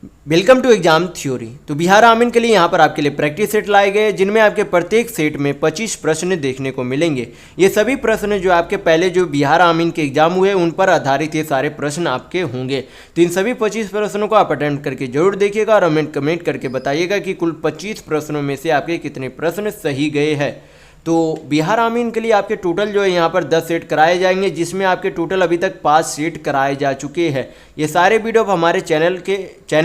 Welcome to exam theory. तो बिहार आमीन के लिए यहाँ पर आपके लिए प्रैक्टिस सेट लाए गए जिनमें आपके प्रत्येक सेट में 25 प्रश्न देखने को मिलेंगे। ये सभी प्रश्न जो आपके पहले जो बिहार आमीन के एग्जाम हुए उन पर आधारित ये सारे प्रश्न आपके होंगे। तो इन सभी 25 प्रश्नों को आप अटेम्प्ट करके जरूर देखिएगा और हमें कमेंट करके बताइएगा कि कुल 25 प्रश्नों में से आपके कितने प्रश्न सही गए हैं। तो बिहार आमीन के लिए आपके टोटल जो है यहाँ पर 10 सेट कराए जाएंगे, जिसमें आपके टोटल अभी तक 5 सेट कराए जा चुके हैं। ये सारे वीडियो आप हमारे चैनल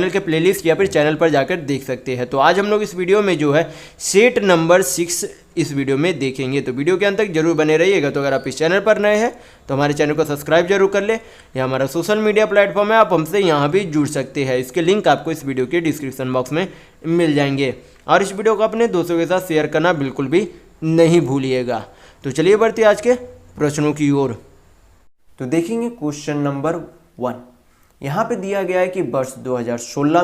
के प्लेलिस्ट या फिर चैनल पर जाकर देख सकते हैं। तो आज हम लोग इस वीडियो में जो है सेट नंबर 6 इस वीडियो में देखेंगे। तो वीडियो के अंत तक जरूर बने रहिएगा। तो अगर आप इस चैनल पर नए हैं तो हमारे चैनल को सब्सक्राइब जरूर कर ले। यह हमारा सोशल मीडिया प्लेटफॉर्म है, आप हमसे यहाँ भी जुड़ सकते हैं। इसके लिंक आपको इस वीडियो के डिस्क्रिप्शन बॉक्स में मिल जाएंगे। और इस वीडियो को अपने दोस्तों के साथ शेयर करना बिल्कुल भी नहीं भूलिएगा। तो चलिए बढ़ते आज के प्रश्नों की ओर। तो देखेंगे क्वेश्चन नंबर 1। यहाँ पे दिया गया है कि वर्ष 2016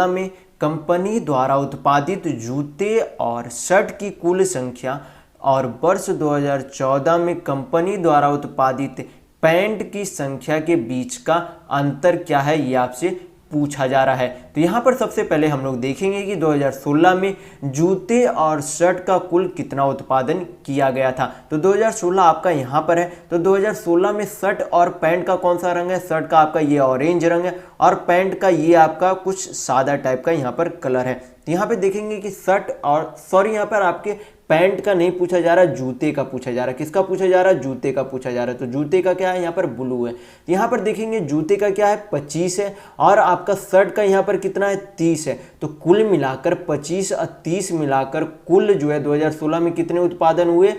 में कंपनी द्वारा उत्पादित जूते और शर्ट की कुल संख्या और वर्ष 2014 में कंपनी द्वारा उत्पादित पैंट की संख्या के बीच का अंतर क्या है, ये आपसे पूछा जा रहा है। तो यहाँ पर सबसे पहले हम लोग देखेंगे कि 2016 में जूते और शर्ट का कुल कितना उत्पादन किया गया था। तो 2016 आपका यहाँ पर है। तो 2016 में शर्ट और पैंट का कौन सा रंग है? शर्ट का आपका ये ऑरेंज रंग है और पैंट का ये आपका कुछ सादा टाइप का यहाँ पर कलर है। तो यहाँ पे देखेंगे कि शर्ट और यहाँ पर आपके पैंट का नहीं पूछा जा रहा, जूते का पूछा जा रहा है। किसका पूछा जा रहा है? जूते का पूछा जा रहा है। तो जूते का क्या है? यहाँ पर ब्लू है। तो यहाँ पर देखेंगे जूते का क्या है? 25 है और आपका शर्ट का यहाँ पर कितना है? 30 है। तो कुल मिलाकर 25 और 30 मिलाकर कुल जो है 2016 में कितने उत्पादन हुए?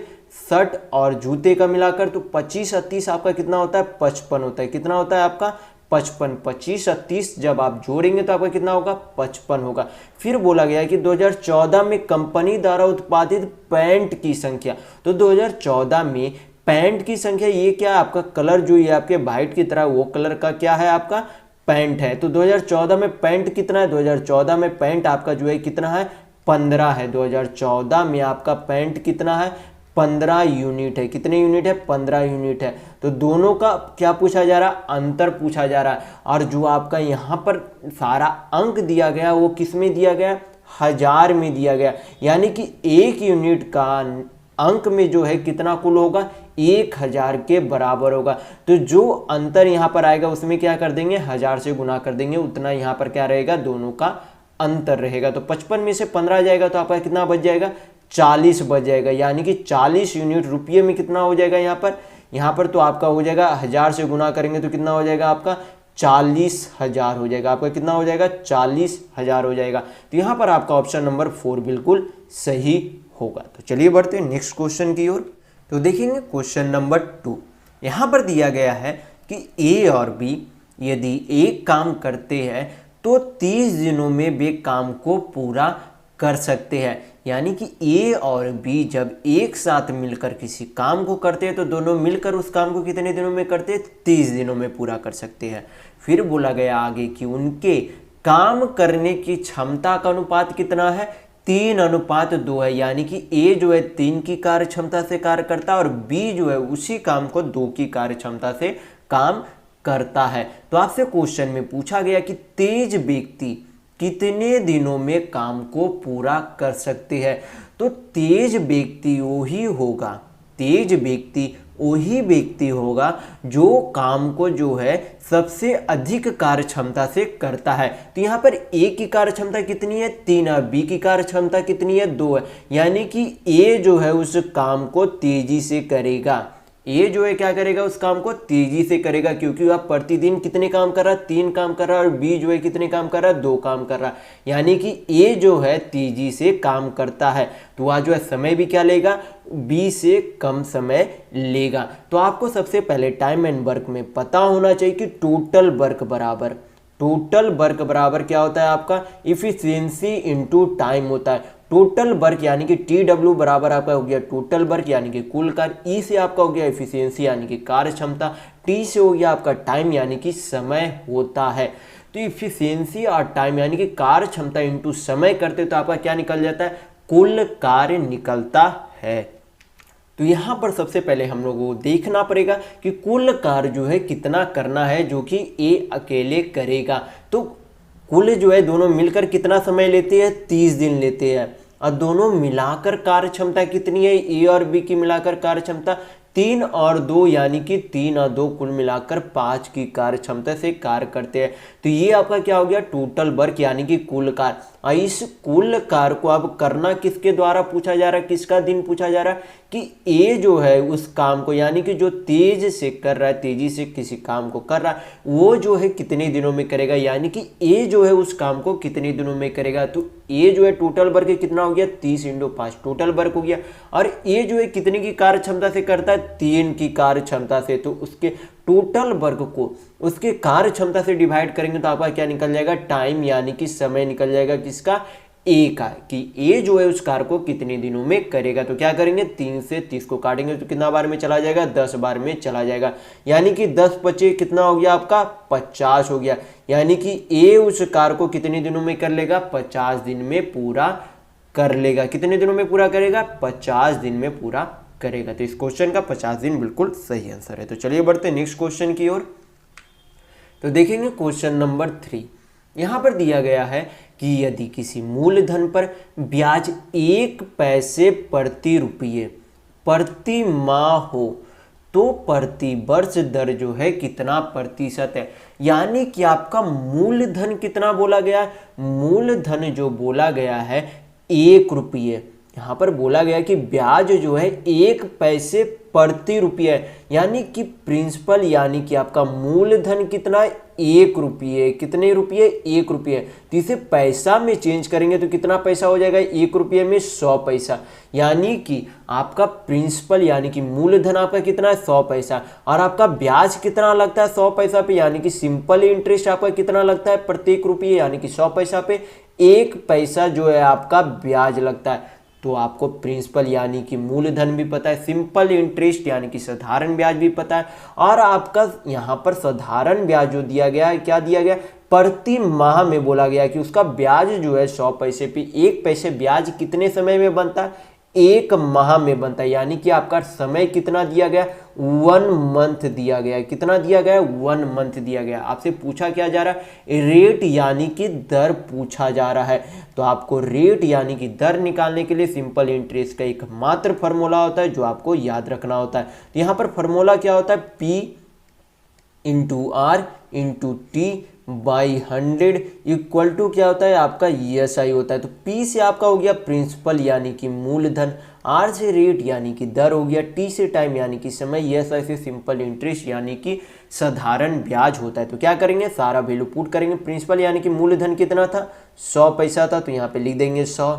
शर्ट और जूते का मिलाकर। तो 25 और 30 आपका कितना होता है? 55 होता है। कितना होता है आपका? 55। 25 और 30 जब आप जोड़ेंगे तो आपका कितना होगा? 55 होगा। फिर बोला गया कि 2014 में कंपनी द्वारा उत्पादित पैंट की संख्या। तो 2014 में पैंट की संख्या ये क्या है? आपका कलर जो ये आपके वाइट की तरह वो कलर का क्या है? आपका पैंट है। तो 2014 में पैंट कितना है? 2014 में पैंट आपका जो है कितना है? 15 है। 2014 में आपका पैंट कितना है? 15 यूनिट है। कितने यूनिट है? 15 यूनिट है। तो दोनों का क्या पूछा जा रहा है? अंतर पूछा जा रहा है। और जो आपका यहाँ पर सारा अंक दिया गया वो किस में दिया गया? 1000 में दिया गया। यानी कि एक यूनिट का अंक में जो है कितना कुल होगा? 1000 के बराबर होगा। तो जो अंतर यहाँ पर आएगा उसमें क्या कर देंगे? 1000 से गुना कर देंगे। उतना यहाँ पर क्या रहेगा? दोनों का अंतर रहेगा। तो 55 में से 15 जाएगा तो आपका कितना बच जाएगा? 40 बच जाएगा। यानी कि 40 यूनिट रुपये में कितना हो जाएगा? यहाँ पर तो आपका हो जाएगा 1000 से गुना करेंगे तो कितना हो जाएगा? आपका 40,000 हो जाएगा। आपका कितना हो जाएगा? 40,000 हो जाएगा। तो यहाँ पर आपका ऑप्शन नंबर 4 बिल्कुल सही होगा। तो चलिए बढ़ते हैं नेक्स्ट क्वेश्चन की ओर। तो देखेंगे क्वेश्चन नंबर 2। यहाँ पर दिया गया है कि ए और बी यदि एक काम करते हैं तो 30 दिनों में वे काम को पूरा कर सकते हैं। यानी कि ए और बी जब एक साथ मिलकर किसी काम को करते हैं तो दोनों मिलकर उस काम को कितने दिनों में करते हैं? 30 दिनों में पूरा कर सकते हैं। फिर बोला गया आगे कि उनके काम करने की क्षमता का अनुपात कितना है? 3:2 है। यानी कि ए जो है 3 की कार्य क्षमता से कार्य करता है और बी जो है उसी काम को 2 की कार्य क्षमता से काम करता है। तो आपसे क्वेश्चन में पूछा गया कि तेज व्यक्ति कितने दिनों में काम को पूरा कर सकते हैं? तो तेज व्यक्ति वही व्यक्ति होगा जो काम को जो है सबसे अधिक कार्य क्षमता से करता है। तो यहाँ पर ए की कार्य क्षमता कितनी है? 3 है। बी की कार्य क्षमता कितनी है? 2 है। यानी कि ए जो है उस काम को तेजी से करेगा। ए जो है क्या करेगा? उस काम को तेजी से करेगा, क्योंकि वह प्रतिदिन कितने काम कर रहा है? 3 काम कर रहा है। और बी जो है कितने काम कर रहा है? 2 काम कर रहा है। यानी कि ए जो है तेजी से काम करता है तो वह जो है समय भी क्या लेगा? बी से कम समय लेगा। तो आपको सबसे पहले टाइम एंड वर्क में पता होना चाहिए कि टोटल वर्क बराबर क्या होता है? आपका इफिशियंसी इनटू टाइम होता है। टोटल वर्क यानी कि TW बराबर आपका हो गया टोटल वर्क यानी कि कुल कार्य, ई से आपका हो गया एफिशिएंसी यानी कि कार्य क्षमता, टी से हो गया आपका टाइम यानी कि समय होता है। तो इफिशिएंसी और टाइम यानी कि कार्य क्षमता इंटू समय करते तो आपका क्या निकल जाता है? कुल कार्य निकलता है। तो यहाँ पर सबसे पहले हम लोगों को देखना पड़ेगा कि कुल कार्य जो है कितना करना है जो कि ए अकेले करेगा। तो कुल जो है दोनों मिलकर कितना समय लेते हैं, 30 दिन लेते हैं। और दोनों मिलाकर कार्य क्षमता कितनी है, ए और बी की मिलाकर कार्य क्षमता 3 और 2 यानी कि 3 और 2 कुल मिलाकर 5 की कार्य क्षमता से कार्य करते हैं। तो ये आपका क्या हो गया, टोटल वर्क यानी कि कुल कार्य। और इस कुल कार्य को अब करना किसके द्वारा पूछा जा रहा है, किसका दिन पूछा जा रहा है कि ए जो है उस काम को यानी कि जो तेज से कर रहा है, तेजी से किसी काम को कर रहा है, वो जो है कितने दिनों में करेगा, यानी कि ए जो है उस काम को कितने दिनों में करेगा। तो ए जो है टोटल वर्क कितना हो गया, 30 × 5 टोटल वर्क हो गया। और ए जो है कितने की कार्य क्षमता से करता है, 3 की कार्य क्षमता से। तो उसके टोटल वर्क को उसके कार्य क्षमता से डिवाइड करेंगे तो आपका क्या निकल जाएगा, टाइम यानी कि समय निकल जाएगा किसका, ए का, कि ए जो है उस कार्य को कितने दिनों में करेगा। तो क्या करेंगे, 3 से 30 को काटेंगे तो कितना बार में चला जाएगा, 10 बार में चला जाएगा। यानी कि 10 × 5 कितना हो गया आपका, 50 हो गया। यानी कि ए उस कार्य को कितने दिनों में कर लेगा, 50 दिन में पूरा कर लेगा। कितने दिनों में पूरा करेगा, 50 दिन में पूरा करेगा। तो इस क्वेश्चन का 50 दिन बिल्कुल सही आंसर है। तो चलिए बढ़ते हैं नेक्स्ट क्वेश्चन की ओर। तो देखेंगे क्वेश्चन नंबर 3। यहाँ पर दिया गया है कि यदि किसी मूलधन पर ब्याज 1 पैसे प्रति रुपये प्रति माह हो तो प्रति वर्ष दर जो है कितना प्रतिशत है। यानी कि आपका मूलधन कितना बोला गया है, मूलधन जो बोला गया है 1 रुपये। यहाँ पर बोला गया कि ब्याज जो है 1 पैसे प्रति रुपये, यानी कि प्रिंसिपल यानी कि आपका मूलधन कितना, 1 रुपये। कितने रुपये, 1 रुपये। तो इसे पैसा में चेंज करेंगे तो कितना पैसा हो जाएगा, 1 रुपये में 100 पैसा। यानी कि आपका प्रिंसिपल यानी कि मूलधन आपका कितना है, 100 पैसा। और आपका ब्याज कितना लगता है 100 पैसा पे, यानी कि सिंपल इंटरेस्ट आपका कितना लगता है प्रत्येक रुपये यानी कि 100 पैसा पे 1 पैसा जो है आपका ब्याज लगता है। तो आपको प्रिंसिपल यानी कि मूलधन भी पता है, सिंपल इंटरेस्ट यानी कि साधारण ब्याज भी पता है, और आपका यहाँ पर साधारण ब्याज जो दिया गया है, क्या दिया गया, प्रति माह में बोला गया कि उसका ब्याज जो है 100 पैसे पे 1 पैसे ब्याज कितने समय में बनता है, 1 माह में बनता है। यानी कि आपका समय कितना दिया गया, 1 मंथ दिया गया। कितना दिया गया, 1 मंथ दिया गया। आपसे पूछा क्या जा रहा है, रेट यानी कि दर पूछा जा रहा है। तो आपको रेट यानी कि दर निकालने के लिए सिंपल इंटरेस्ट का एक मात्र फॉर्मूला होता है जो आपको याद रखना होता है। तो यहाँ पर फॉर्मूला क्या होता है, P × R × T by 100 equal to क्या होता है आपका ESI होता है। तो P से आपका हो गया प्रिंसिपल यानी कि मूलधन, R से रेट यानी कि दर हो गया, T से टाइम यानी कि समय, ESI से सिंपल इंटरेस्ट यानी कि साधारण ब्याज होता है। तो क्या करेंगे, सारा वैल्यू पुट करेंगे। प्रिंसिपल यानी कि मूलधन कितना था, 100 पैसा था, तो यहाँ पे लिख देंगे 100।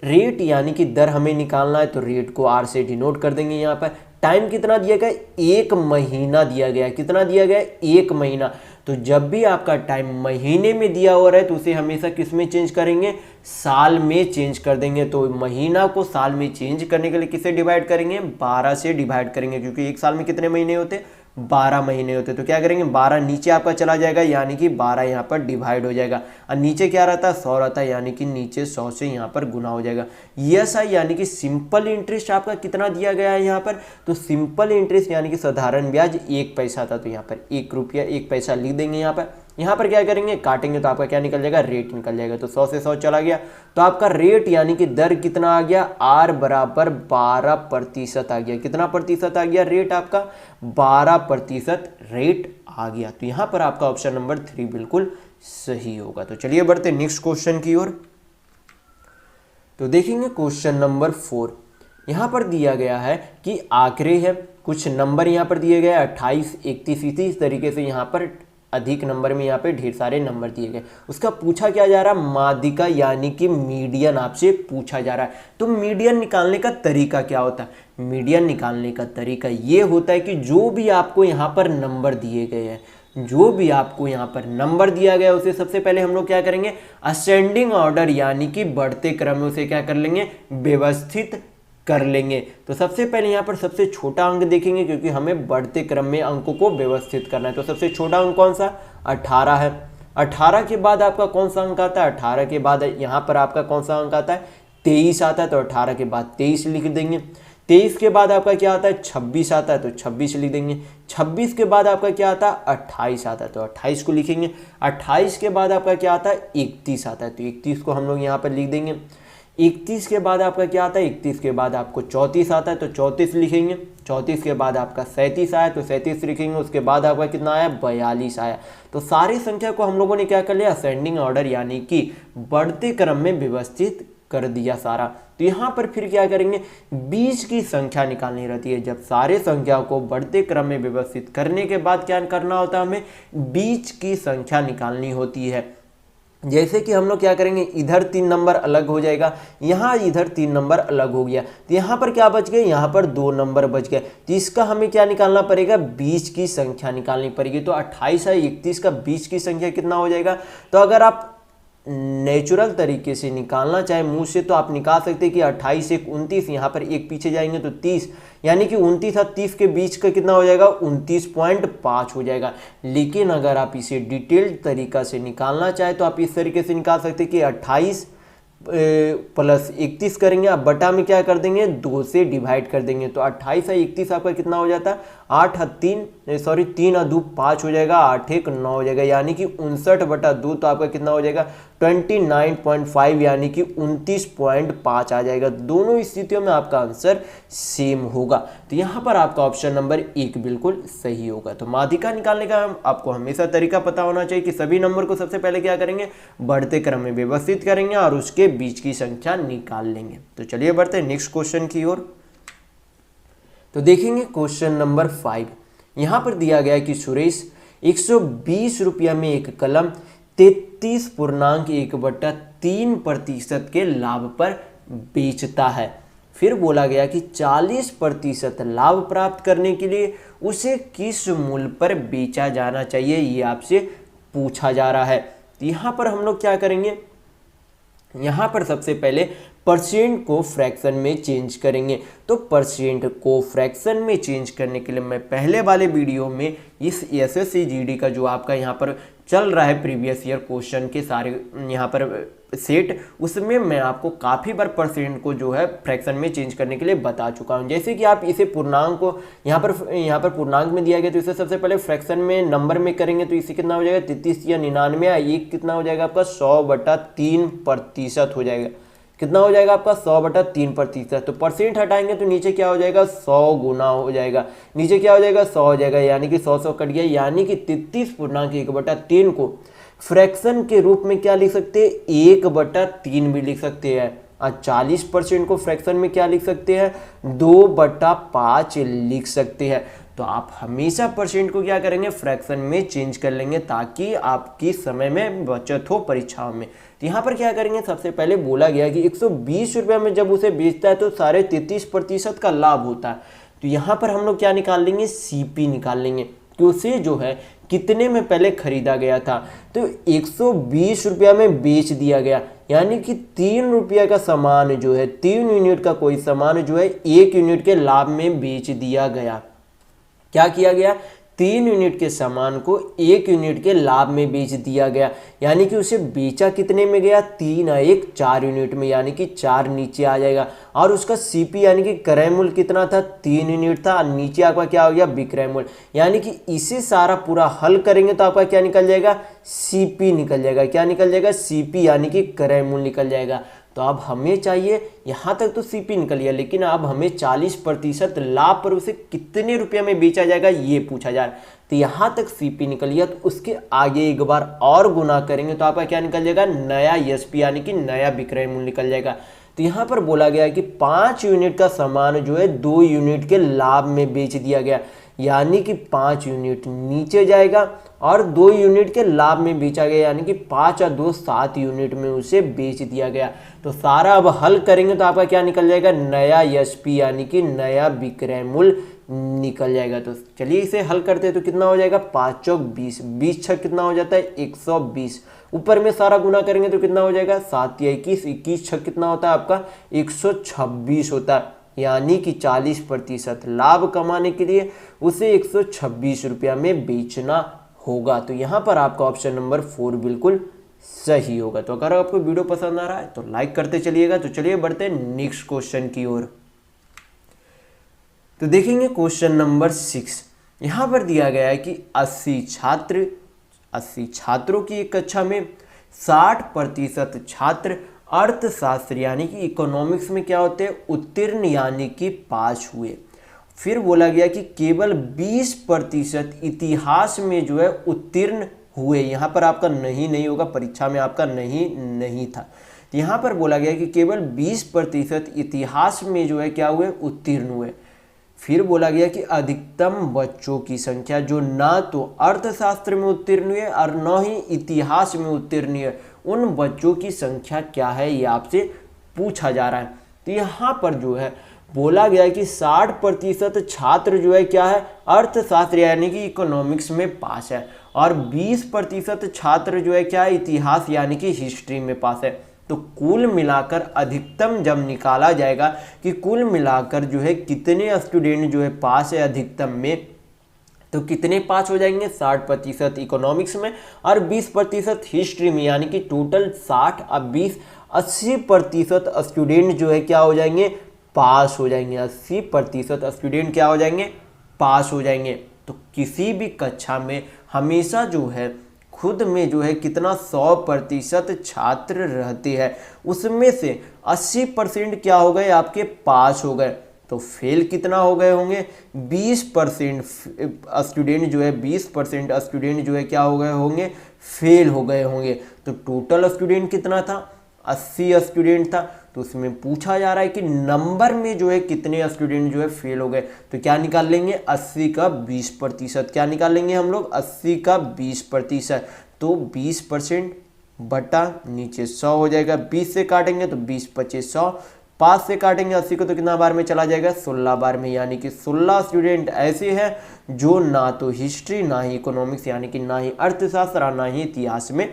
रेट यानी कि दर हमें निकालना है तो रेट को R से डिनोट कर देंगे। यहाँ पर टाइम कितना दिया गया, 1 महीना दिया गया। कितना दिया गया, 1 महीना। तो जब भी आपका टाइम महीने में दिया हो रहा है तो उसे हमेशा किस में चेंज करेंगे, साल में चेंज कर देंगे। तो महीना को साल में चेंज करने के लिए किससे डिवाइड करेंगे, 12 से डिवाइड करेंगे, क्योंकि एक साल में कितने महीने होते, 12 महीने होते। तो क्या करेंगे, 12 नीचे आपका चला जाएगा यानी कि 12 यहाँ पर डिवाइड हो जाएगा। और नीचे क्या रहता है, 100 रहता है, यानी कि नीचे 100 से यहाँ पर गुना हो जाएगा। ESI यानी कि सिंपल इंटरेस्ट आपका कितना दिया गया है यहाँ पर, तो सिंपल इंटरेस्ट यानी कि साधारण ब्याज 1 पैसा था, तो यहाँ पर 1 रुपया 1 पैसा लिख देंगे। यहाँ पर क्या करेंगे, काटेंगे तो आपका क्या निकल जाएगा, रेट निकल जाएगा। तो 100 से 100 चला गया, तो आपका रेट यानी कि दर कितना आ गया, R बराबर 12% आ गया। कितना प्रतिशत आ गया, रेट आपका 12% रेट आ गया। तो यहाँ पर आपका ऑप्शन नंबर 3 बिल्कुल सही होगा। तो चलिए बढ़ते नेक्स्ट क्वेश्चन की ओर। तो देखेंगे क्वेश्चन नंबर 4। यहाँ पर दिया गया है कि आंकड़े है, कुछ नंबर यहाँ पर दिए गए 28, 31, इस तरीके से यहाँ पर अधिक नंबर में यहाँ पे ढेर सारे नंबर दिए गए। उसका पूछा क्या जा रहा है, माध्यिका यानी कि मीडियन आपसे पूछा जा रहा है। तो मीडियन निकालने का तरीका क्या होता है, मीडियन निकालने का तरीका ये होता है कि जो भी आपको यहाँ पर नंबर दिए गए हैं, जो भी आपको यहाँ पर नंबर दिया गया उसे सबसे पहले हम लोग क्या करेंगे, असेंडिंग ऑर्डर यानी कि बढ़ते क्रम में उसे क्या कर लेंगे, व्यवस्थित कर लेंगे। तो सबसे पहले यहाँ पर सबसे छोटा अंक देखेंगे, क्योंकि हमें बढ़ते क्रम में अंकों को व्यवस्थित करना है। तो सबसे छोटा अंक कौन सा, 18 है। 18 के बाद आपका कौन सा अंक आता है, 18 के बाद यहाँ पर आपका कौन सा अंक आता है, 23 आता है। तो 18 के बाद 23 लिख देंगे। 23 के बाद आपका क्या आता है 26 आता है तो 26 लिख देंगे। 26 के बाद आपका क्या आता है 28 आता है तो 28 को लिखेंगे। 28 के बाद आपका क्या आता है 31 आता है तो 31 को हम लोग यहाँ पर लिख देंगे। 31 के बाद आपका क्या आता है 31 के बाद आपको 34 आता है तो 34 लिखेंगे। 34 के बाद आपका 37 आया तो 37 लिखेंगे। उसके बाद आपका कितना आया 42 आया। तो सारी संख्या को हम लोगों ने क्या कर लिया असेंडिंग ऑर्डर यानी कि बढ़ते क्रम में व्यवस्थित कर दिया सारा। तो यहाँ पर फिर क्या करेंगे बीच की संख्या निकालनी रहती है। जब सारे संख्या को बढ़ते क्रम में व्यवस्थित करने के बाद क्या करना होता है हमें बीच की संख्या निकालनी होती है। जैसे कि हम लोग क्या करेंगे इधर 3 नंबर अलग हो जाएगा, यहाँ इधर 3 नंबर अलग हो गया तो यहाँ पर क्या बच गए यहाँ पर 2 नंबर बच गए। तो इसका हमें क्या निकालना पड़ेगा बीच की संख्या निकालनी पड़ेगी। तो 28 और 31 का बीच की संख्या कितना हो जाएगा। तो अगर आप नेचुरल तरीके से निकालना चाहे मुंह से तो आप निकाल सकते हैं कि 28 एक 29, यहाँ पर एक पीछे जाएंगे तो 30, यानी कि 29 और 30 के बीच का कितना हो जाएगा 29.5 हो जाएगा। लेकिन अगर आप इसे डिटेल्ड तरीका से निकालना चाहे तो आप इस तरीके से निकाल सकते हैं कि 28 प्लस 31 करेंगे आप बटा में क्या कर देंगे 2 से डिवाइड कर देंगे। तो 28 और 31 आपका कितना हो जाता है 3 और 2 5 हो जाएगा, 8 1 9 हो जाएगा, यानी कि 59/2 तो आपका कितना हो जाएगा 29.5 यानी कि 29.5 आ जाएगा। दोनों स्थितियों में आपका आंसर सेम होगा। तो यहाँ पर आपका ऑप्शन नंबर 1 बिल्कुल सही होगा। तो माध्यिका निकालने का आपको हमेशा तरीका पता होना चाहिए कि सभी नंबर को सबसे पहले क्या करेंगे बढ़ते क्रम में व्यवस्थित करेंगे और उसके बीच की संख्या निकाल लेंगे। तो चलिए बढ़ते हैं नेक्स्ट क्वेश्चन की ओर। तो देखेंगे क्वेश्चन नंबर 5। यहाँ पर दिया गया है कि सुरेश 120 रुपया में एक कलम 33.1/3% के लाभ पर बेचता है। फिर बोला गया कि 40% लाभ प्राप्त करने के लिए उसे किस मूल्य पर बेचा जाना चाहिए, ये आपसे पूछा जा रहा है। तो यहाँ पर हम लोग क्या करेंगे यहाँ पर सबसे पहले परसेंट को फ्रैक्शन में चेंज करेंगे। तो परसेंट को फ्रैक्शन में चेंज करने के लिए मैं पहले वाले वीडियो में इस एसएससी जीडी का जो आपका यहाँ पर चल रहा है प्रीवियस ईयर क्वेश्चन के सारे यहाँ पर सेट, उसमें मैं आपको काफ़ी बार परसेंट को जो है फ्रैक्शन में चेंज करने के लिए बता चुका हूँ। जैसे कि आप इसे पूर्णांक को यहाँ पर पूर्णांक में दिया गया तो इसे सबसे पहले फ्रैक्शन में नंबर में करेंगे तो इसे कितना हो जाएगा 33 या 99 या एक कितना हो जाएगा आपका 100/3% हो जाएगा। कितना हो जाएगा आपका 100/3%। तो परसेंट हटाएंगे तो नीचे क्या हो जाएगा 100 गुना हो जाएगा, नीचे क्या हो जाएगा 100 हो जाएगा, यानी कि 100 कट गया, यानी कि 33.1/3 को फ्रैक्शन के रूप में क्या लिख सकते हैं 1/3 भी लिख सकते हैं। और 40% को फ्रैक्शन में क्या लिख सकते हैं 2/5 लिख सकते हैं। तो आप हमेशा परसेंट को क्या करेंगे फ्रैक्शन में चेंज कर लेंगे ताकि आपकी समय में बचत हो परीक्षाओं में। तो यहाँ पर क्या करेंगे सबसे पहले बोला गया कि 120 रुपये में जब उसे बेचता है तो 33.5% का लाभ होता है। तो यहाँ पर हम लोग क्या निकाल लेंगे सीपी निकाल लेंगे कि उसे जो है कितने में पहले खरीदा गया था। तो 120 रुपया में बेच दिया गया, यानी कि 3 रुपया का सामान जो है 3 यूनिट का कोई सामान जो है 1 यूनिट के लाभ में बेच दिया गया। क्या किया गया 3 यूनिट के सामान को 1 यूनिट के लाभ में बेच दिया गया, यानी कि उसे बेचा कितने में गया 3 और 1 4 यूनिट में, यानी कि 4 नीचे आ जाएगा। और उसका सीपी यानी कि क्रय मूल्य कितना था 3 यूनिट था, नीचे आपका क्या हो गया विक्रय मूल्य, यानी कि इसे सारा पूरा हल करेंगे तो आपका क्या निकल जाएगा सीपी निकल जाएगा। क्या निकल जाएगा सीपी यानी कि क्रय मूल्य निकल जाएगा। तो अब हमें चाहिए यहाँ तक तो सीपी निकल गया, लेकिन अब हमें 40% लाभ पर उसे कितने रुपये में बेचा जाएगा ये पूछा जा रहा है। तो यहाँ तक सीपी निकल गया, तो उसके आगे एक बार और गुना करेंगे तो आपका क्या निकल जाएगा नया एसपी यानी कि नया विक्रय मूल्य निकल जाएगा। तो यहाँ पर बोला गया है कि 5 यूनिट का सामान जो है 2 यूनिट के लाभ में बेच दिया गया, यानी कि 5 यूनिट नीचे जाएगा और 2 यूनिट के लाभ में बेचा गया, यानी कि 5 और 2 7 यूनिट में उसे बेच दिया गया। तो सारा अब हल करेंगे तो आपका क्या निकल जाएगा नया एसपी यानी कि नया विक्रय मूल्य निकल जाएगा। तो चलिए इसे हल करते हैं तो कितना हो जाएगा 5 चौक 20, 20 छक कितना हो जाता है 120, ऊपर में सारा गुना करेंगे तो कितना हो जाएगा 7 या 21, 21 छक कितना होता है आपका 126 होता है, यानी कि 40% लाभ कमाने के लिए उसे 126 रुपया में बेचना होगा। तो यहाँ पर आपका ऑप्शन नंबर 4 बिल्कुल सही होगा। तो अगर आपको वीडियो पसंद आ रहा है तो लाइक करते चलिएगा। तो चलिए बढ़ते हैं नेक्स्ट क्वेश्चन की ओर। तो देखेंगे क्वेश्चन नंबर 6। यहाँ पर दिया गया है कि 80 छात्रों की एक कक्षा में 60% छात्र अर्थशास्त्र यानी कि इकोनॉमिक्स में क्या होते हैं, उत्तीर्ण यानी कि पास हुए। फिर बोला गया कि केवल 20% इतिहास में जो है उत्तीर्ण हुए। यहाँ पर आपका नहीं होगा, परीक्षा में आपका नहीं था। तो यहाँ पर बोला गया कि केवल 20% इतिहास में जो है क्या हुए, उत्तीर्ण हुए। फिर बोला गया कि अधिकतम बच्चों की संख्या जो ना तो अर्थशास्त्र में उत्तीर्ण हुए और न ही इतिहास में उत्तीर्ण हुए, उन बच्चों की संख्या क्या है, ये आपसे पूछा जा रहा है। तो यहाँ पर जो है बोला गया कि 60% छात्र जो है क्या है, अर्थशास्त्र यानी कि इकोनॉमिक्स में पास है, और 20% छात्र जो है क्या है, इतिहास यानी कि हिस्ट्री में पास है। तो कुल मिलाकर अधिकतम जब निकाला जाएगा कि कुल मिलाकर जो है कितने स्टूडेंट जो है पास है अधिकतम में, तो कितने पास हो जाएंगे, 60% इकोनॉमिक्स में और 20% हिस्ट्री में, यानी कि टोटल 60 और 20 80% स्टूडेंट जो है क्या हो जाएंगे, पास हो जाएंगे। 80% स्टूडेंट क्या हो जाएंगे, पास हो जाएंगे। तो किसी भी कक्षा में हमेशा जो है खुद में जो है कितना 100% छात्र रहते हैं, उसमें से 80% क्या हो गए, आपके पास हो गए। तो फेल कितना हो गए होंगे, 20% स्टूडेंट जो है 20% स्टूडेंट जो है क्या हो गए होंगे, फेल हो गए होंगे। तो टोटल स्टूडेंट कितना था, 80 स्टूडेंट था। तो उसमें पूछा जा रहा है कि नंबर में जो है कितने स्टूडेंट जो है फेल हो गए। तो क्या निकाल लेंगे, 80 का 20%। क्या निकाल लेंगे हम लोग, 80 का 20%। तो 20% बटा नीचे 100 हो जाएगा। 20 से काटेंगे तो 20 25 100, 5 से काटेंगे 80 को तो कितना बार में चला जाएगा, 16 बार में। यानी कि 16 स्टूडेंट ऐसे हैं जो ना तो हिस्ट्री, ना ही इकोनॉमिक्स यानी कि ना ही अर्थशास्त्र और ना ही इतिहास में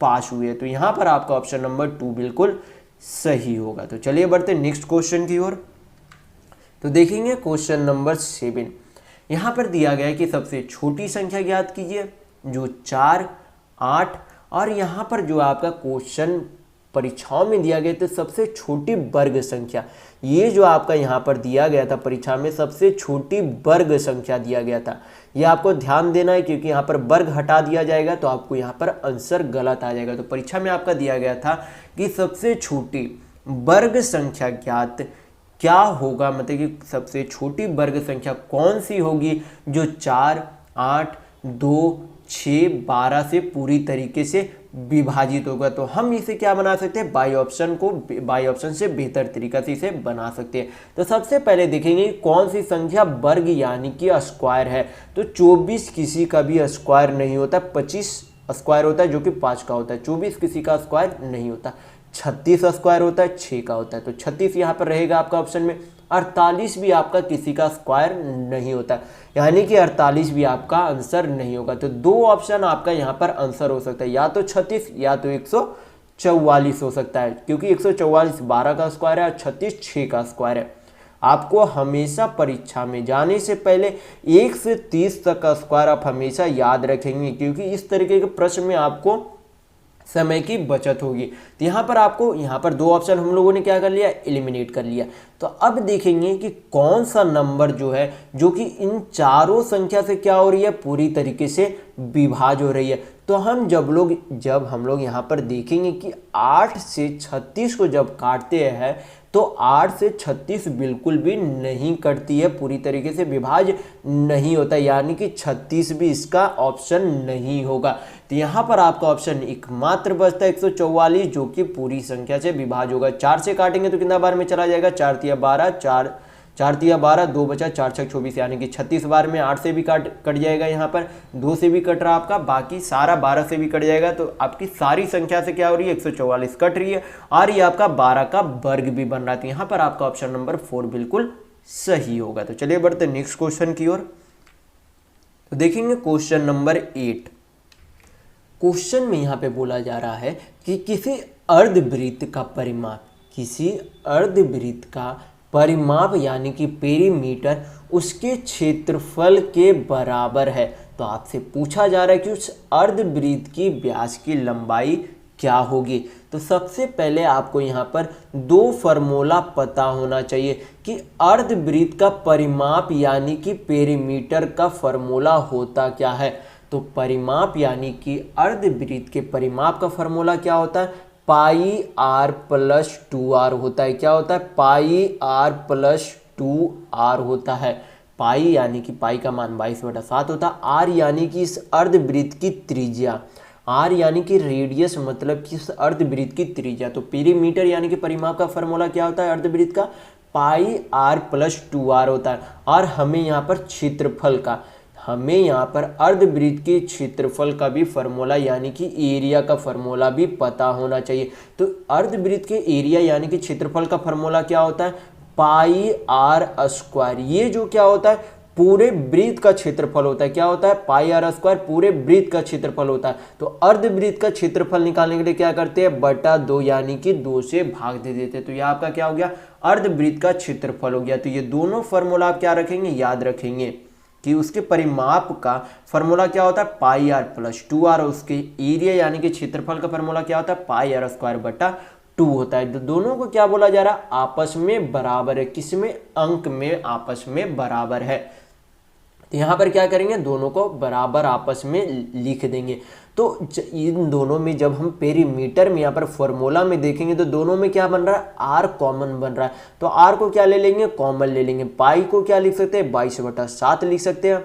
पास हुए। तो यहाँ पर आपका ऑप्शन नंबर 2 बिल्कुल सही होगा। तो चलिए बढ़ते नेक्स्ट क्वेश्चन की ओर। तो देखेंगे क्वेश्चन नंबर 7। यहाँ पर दिया गया है कि सबसे छोटी संख्या ज्ञात कीजिए, जो 4, 8 और यहाँ पर जो आपका क्वेश्चन परीक्षाओं में दिया गया था सबसे छोटी वर्ग संख्या, ये जो आपका यहाँ पर दिया गया था परीक्षा में सबसे छोटी वर्ग संख्या दिया गया था। ये आपको ध्यान देना है क्योंकि यहाँ पर वर्ग हटा दिया जाएगा तो आपको यहाँ पर आंसर गलत आ जाएगा। तो परीक्षा में आपका दिया गया था कि सबसे छोटी वर्ग संख्या ज्ञात क्या होगा, मतलब कि सबसे छोटी वर्ग संख्या कौन सी होगी जो 4, 8, 2, 6, 12 से पूरी तरीके से विभाजित होगा। तो हम इसे क्या बना सकते हैं, बाई ऑप्शन से बेहतर तरीका से इसे बना सकते हैं। तो सबसे पहले देखेंगे कौन सी संख्या वर्ग यानी कि स्क्वायर है। तो 24 किसी का भी स्क्वायर नहीं होता, 25 स्क्वायर होता है जो कि 5 का होता है, 24 किसी का स्क्वायर नहीं होता। 36 स्क्वायर होता है, 6 का होता है, तो 36 यहाँ पर रहेगा आपका ऑप्शन में। 48 भी आपका किसी का स्क्वायर नहीं होता, यानी कि 48 भी आपका आंसर नहीं होगा। तो 2 ऑप्शन आपका यहाँ पर आंसर हो सकता है, या तो 36 या तो 144 हो सकता है, क्योंकि 144 12 का स्क्वायर है और 36 6 का स्क्वायर है। आपको हमेशा परीक्षा में जाने से पहले 1 से 30 तक का स्क्वायर आप हमेशा याद रखेंगे, क्योंकि इस तरीके के प्रश्न में आपको समय की बचत होगी। तो यहाँ पर आपको यहाँ पर 2 ऑप्शन हम लोगों ने क्या कर लिया, एलिमिनेट कर लिया। तो अब देखेंगे कि कौन सा नंबर जो है जो कि इन चारों संख्या से क्या हो रही है, पूरी तरीके से विभाज्य हो रही है। तो हम जब हम लोग यहाँ पर देखेंगे कि 8 से 36 को जब काटते हैं तो 8 से 36 बिल्कुल भी नहीं कटती है, पूरी तरीके से विभाज्य नहीं होता, यानी कि 36 भी इसका ऑप्शन नहीं होगा। तो यहाँ पर आपका ऑप्शन एकमात्र बचता है 144, जो कि पूरी संख्या से विभाज्य होगा। 4 से काटेंगे तो कितना बार में चला जाएगा, 4 तिया 12, 4 तिया 12, 2 बचा, 4 6 24, यानी कि 36 बार में। 8 से भी कट जाएगा, यहाँ पर 2 से भी कट रहा आपका, बाकी सारा 12 से भी कट जाएगा। तो आपकी सारी संख्या से क्या हो रही है, 144 कट रही है, और ये आपका 12 का वर्ग भी बन रहा था। यहाँ पर आपका ऑप्शन नंबर 4 बिल्कुल सही होगा। तो चलिए बढ़ते नेक्स्ट क्वेश्चन की ओर। तो देखेंगे क्वेश्चन नंबर 8। क्वेश्चन में यहाँ पे बोला जा रहा है कि किसी अर्धवृत्त का परिमाप यानी कि पेरीमीटर उसके क्षेत्रफल के बराबर है। तो आपसे पूछा जा रहा है कि उस अर्धवृत्त की व्यास की लंबाई क्या होगी। तो सबसे पहले आपको यहाँ पर दो फार्मूला पता होना चाहिए कि अर्धवृत्त का परिमाप यानी कि पेरीमीटर का फार्मूला होता क्या है। तो परिमाप यानी कि अर्धवृत्त के परिमाप का फार्मूला क्या होता है, पाई आर प्लस 2r होता है। क्या होता है, पाई आर प्लस 2r होता है। पाई यानी कि पाई का मान 22/7 होता है। आर यानी कि इस अर्धवृत्त की त्रिज्या, आर यानी कि रेडियस मतलब कि इस अर्धवृत्त की त्रिज्या। तो पेरीमीटर यानी कि परिमाप का फार्मूला क्या होता है अर्धवृत्त का, पाई आर प्लस 2r होता है। और हमें यहाँ पर क्षेत्रफल का, हमें यहाँ पर अर्धवृत्त के क्षेत्रफल का भी फार्मूला यानी कि एरिया का फार्मूला भी पता होना चाहिए। तो अर्धवृत्त के एरिया यानी कि क्षेत्रफल का फार्मूला क्या होता है, पाई आर स्क्वायर। ये जो क्या होता है, पूरे वृत्त का क्षेत्रफल होता है। क्या होता है, पाई आर स्क्वायर पूरे वृत्त का क्षेत्रफल होता है। तो अर्धवृत्त का क्षेत्रफल निकालने के लिए क्या करते हैं, बटा 2 यानी कि 2 से भाग दे देते हैं। तो यह आपका क्या हो गया, अर्धवृत्त का क्षेत्रफल हो गया। तो ये दोनों फार्मूला आप क्या रखेंगे, याद रखेंगे कि उसके परिमाप का फार्मूला क्या होता है, पाई आर प्लस 2r। उसके एरिया यानी कि क्षेत्रफल का फार्मूला क्या होता है, पाई आर स्क्वायर बटा 2 होता है। तो दोनों को क्या बोला जा रहा है, आपस में बराबर है। किसमें, अंक में आपस में बराबर है। तो यहाँ पर क्या करेंगे, दोनों को बराबर आपस में लिख देंगे। तो इन दोनों में जब हम पेरीमीटर में यहाँ पर फॉर्मूला में देखेंगे तो दोनों में क्या बन रहा है, आर कॉमन बन रहा है। तो आर को क्या ले लेंगे, कॉमन ले लेंगे। पाई को क्या लिख सकते हैं, 22/7 लिख सकते हैं।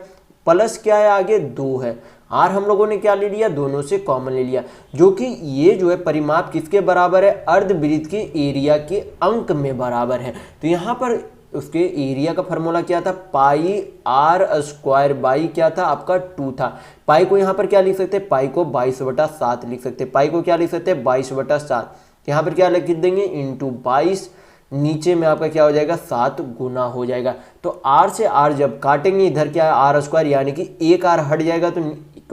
प्लस क्या है आगे, 2 है। आर हम लोगों ने क्या ले लिया, दोनों से कॉमन ले लिया, जो कि ये जो है परिमाप किसके बराबर है, अर्धवृत्त के एरिया के अंक में बराबर है। तो यहाँ पर उसके एरिया का फार्मूला क्या था, पाई आर स्क्वायर बाई क्या था आपका 2 था। पाई को यहाँ पर क्या लिख सकते हैं, पाई को 22/7 लिख सकते हैं। पाई को क्या लिख सकते हैं, 22/7। यहाँ पर क्या लिख देंगे, इंटू 22, नीचे में आपका क्या हो जाएगा, 7 गुना हो जाएगा। तो आर से आर जब काटेंगे, इधर क्या है आर स्क्वायर यानी कि एक आर हट जाएगा, तो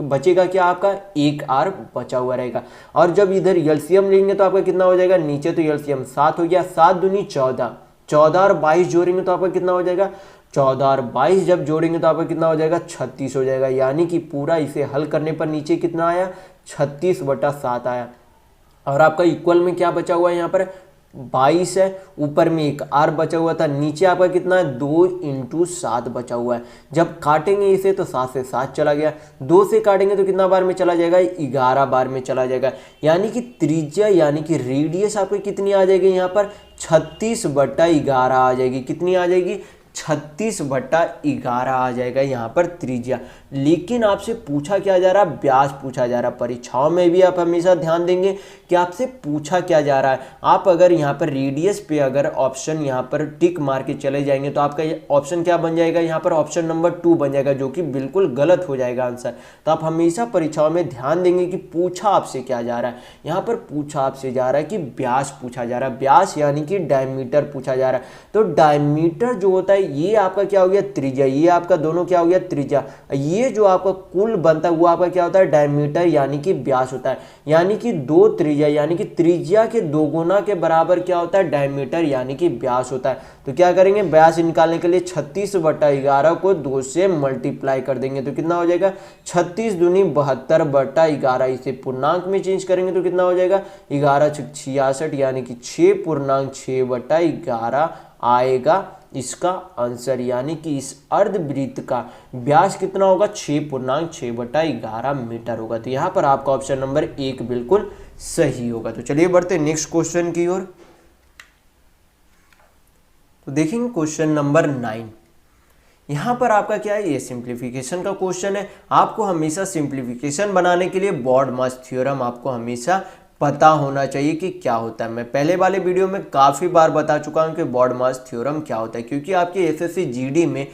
बचेगा क्या आपका, एक आर बचा हुआ रहेगा। और जब इधर एलसीएम लेंगे तो आपका कितना हो जाएगा, नीचे तो एलसीएम 7 हो गया, 7 दूनी 14, 14 और 22 जोड़ेंगे तो आपका कितना हो जाएगा, 14 और 22 जब जोड़ेंगे तो आपका कितना हो जाएगा, 36 हो जाएगा। यानी कि पूरा इसे हल करने पर नीचे कितना आया, 36/7 आया। और आपका इक्वल में क्या बचा हुआ है, यहाँ पर 22 है, ऊपर में एक आर बचा हुआ था, नीचे आपका कितना है, 2 × 7 बचा हुआ है। जब काटेंगे इसे तो 7 से 7 चला गया, 2 से काटेंगे तो कितना बार में चला जाएगा, 11 बार में चला जाएगा। यानी कि त्रिज्या यानी कि रेडियस आपकी कितनी आ जाएगी, यहाँ पर 36/11 आ जाएगी। कितनी आ जाएगी, 36/11 आ जाएगा यहाँ पर त्रिज्या। लेकिन आपसे पूछा क्या जा रहा है, व्यास पूछा जा रहा है। परीक्षाओं में भी आप हमेशा ध्यान देंगे कि आपसे पूछा क्या जा रहा है। आप अगर यहाँ पर रेडियस पे अगर ऑप्शन यहाँ पर टिक मार के चले जाएंगे तो आपका ऑप्शन क्या बन जाएगा, यहाँ पर ऑप्शन नंबर 2 बन जाएगा, जो कि बिल्कुल गलत हो जाएगा आंसर। तो आप हमेशा परीक्षाओं में ध्यान देंगे कि पूछा आपसे क्या जा रहा है। यहाँ पर पूछा आपसे जा रहा है कि व्यास पूछा जा रहा है, व्यास यानी कि डायमीटर पूछा जा रहा है। तो डायमीटर जो होता है ये आपका क्या हो गया, त्रिज्या। ये आपका दोनों क्या हो गया, त्रिज्या। ये जो आपका कुल बनता है वो आपका क्या होता है, डायमीटर यानी कि व्यास होता है। यानी कि 2 त्रिज्या यानी कि त्रिज्या के 2 गुना के बराबर क्या होता है, डायमीटर यानी कि व्यास होता है। तो क्या करेंगे, व्यास निकालने के लिए 36/11 को 2 से मल्टीप्लाई कर देंगे तो कितना हो जाएगा, 36 दूनी 72/11। इसे पूर्णांक में चेंज करेंगे तो कितना हो जाएगा, 11 × 66 यानी कि 6.6/11 आएगा इसका आंसर। यानी कि इस अर्धवृत्त का व्यास कितना होगा, 6.6/11 मीटर होगा। तो यहाँ पर आपका ऑप्शन नंबर 1 बिल्कुल सही होगा। तो चलिए बढ़ते नेक्स्ट क्वेश्चन की ओर। तो देखेंगे क्वेश्चन नंबर 9। यहाँ पर आपका क्या है, ये सिंप्लीफिकेशन का क्वेश्चन है। आपको हमेशा सिंप्लीफिकेशन बनाने के लिए बॉड मास थ्योरम आपको हमेशा पता होना चाहिए कि क्या होता है। मैं पहले वाले वीडियो में काफ़ी बार बता चुका हूं कि बॉड मास थ्योरम क्या होता है, क्योंकि आपके एसएससी जीडी में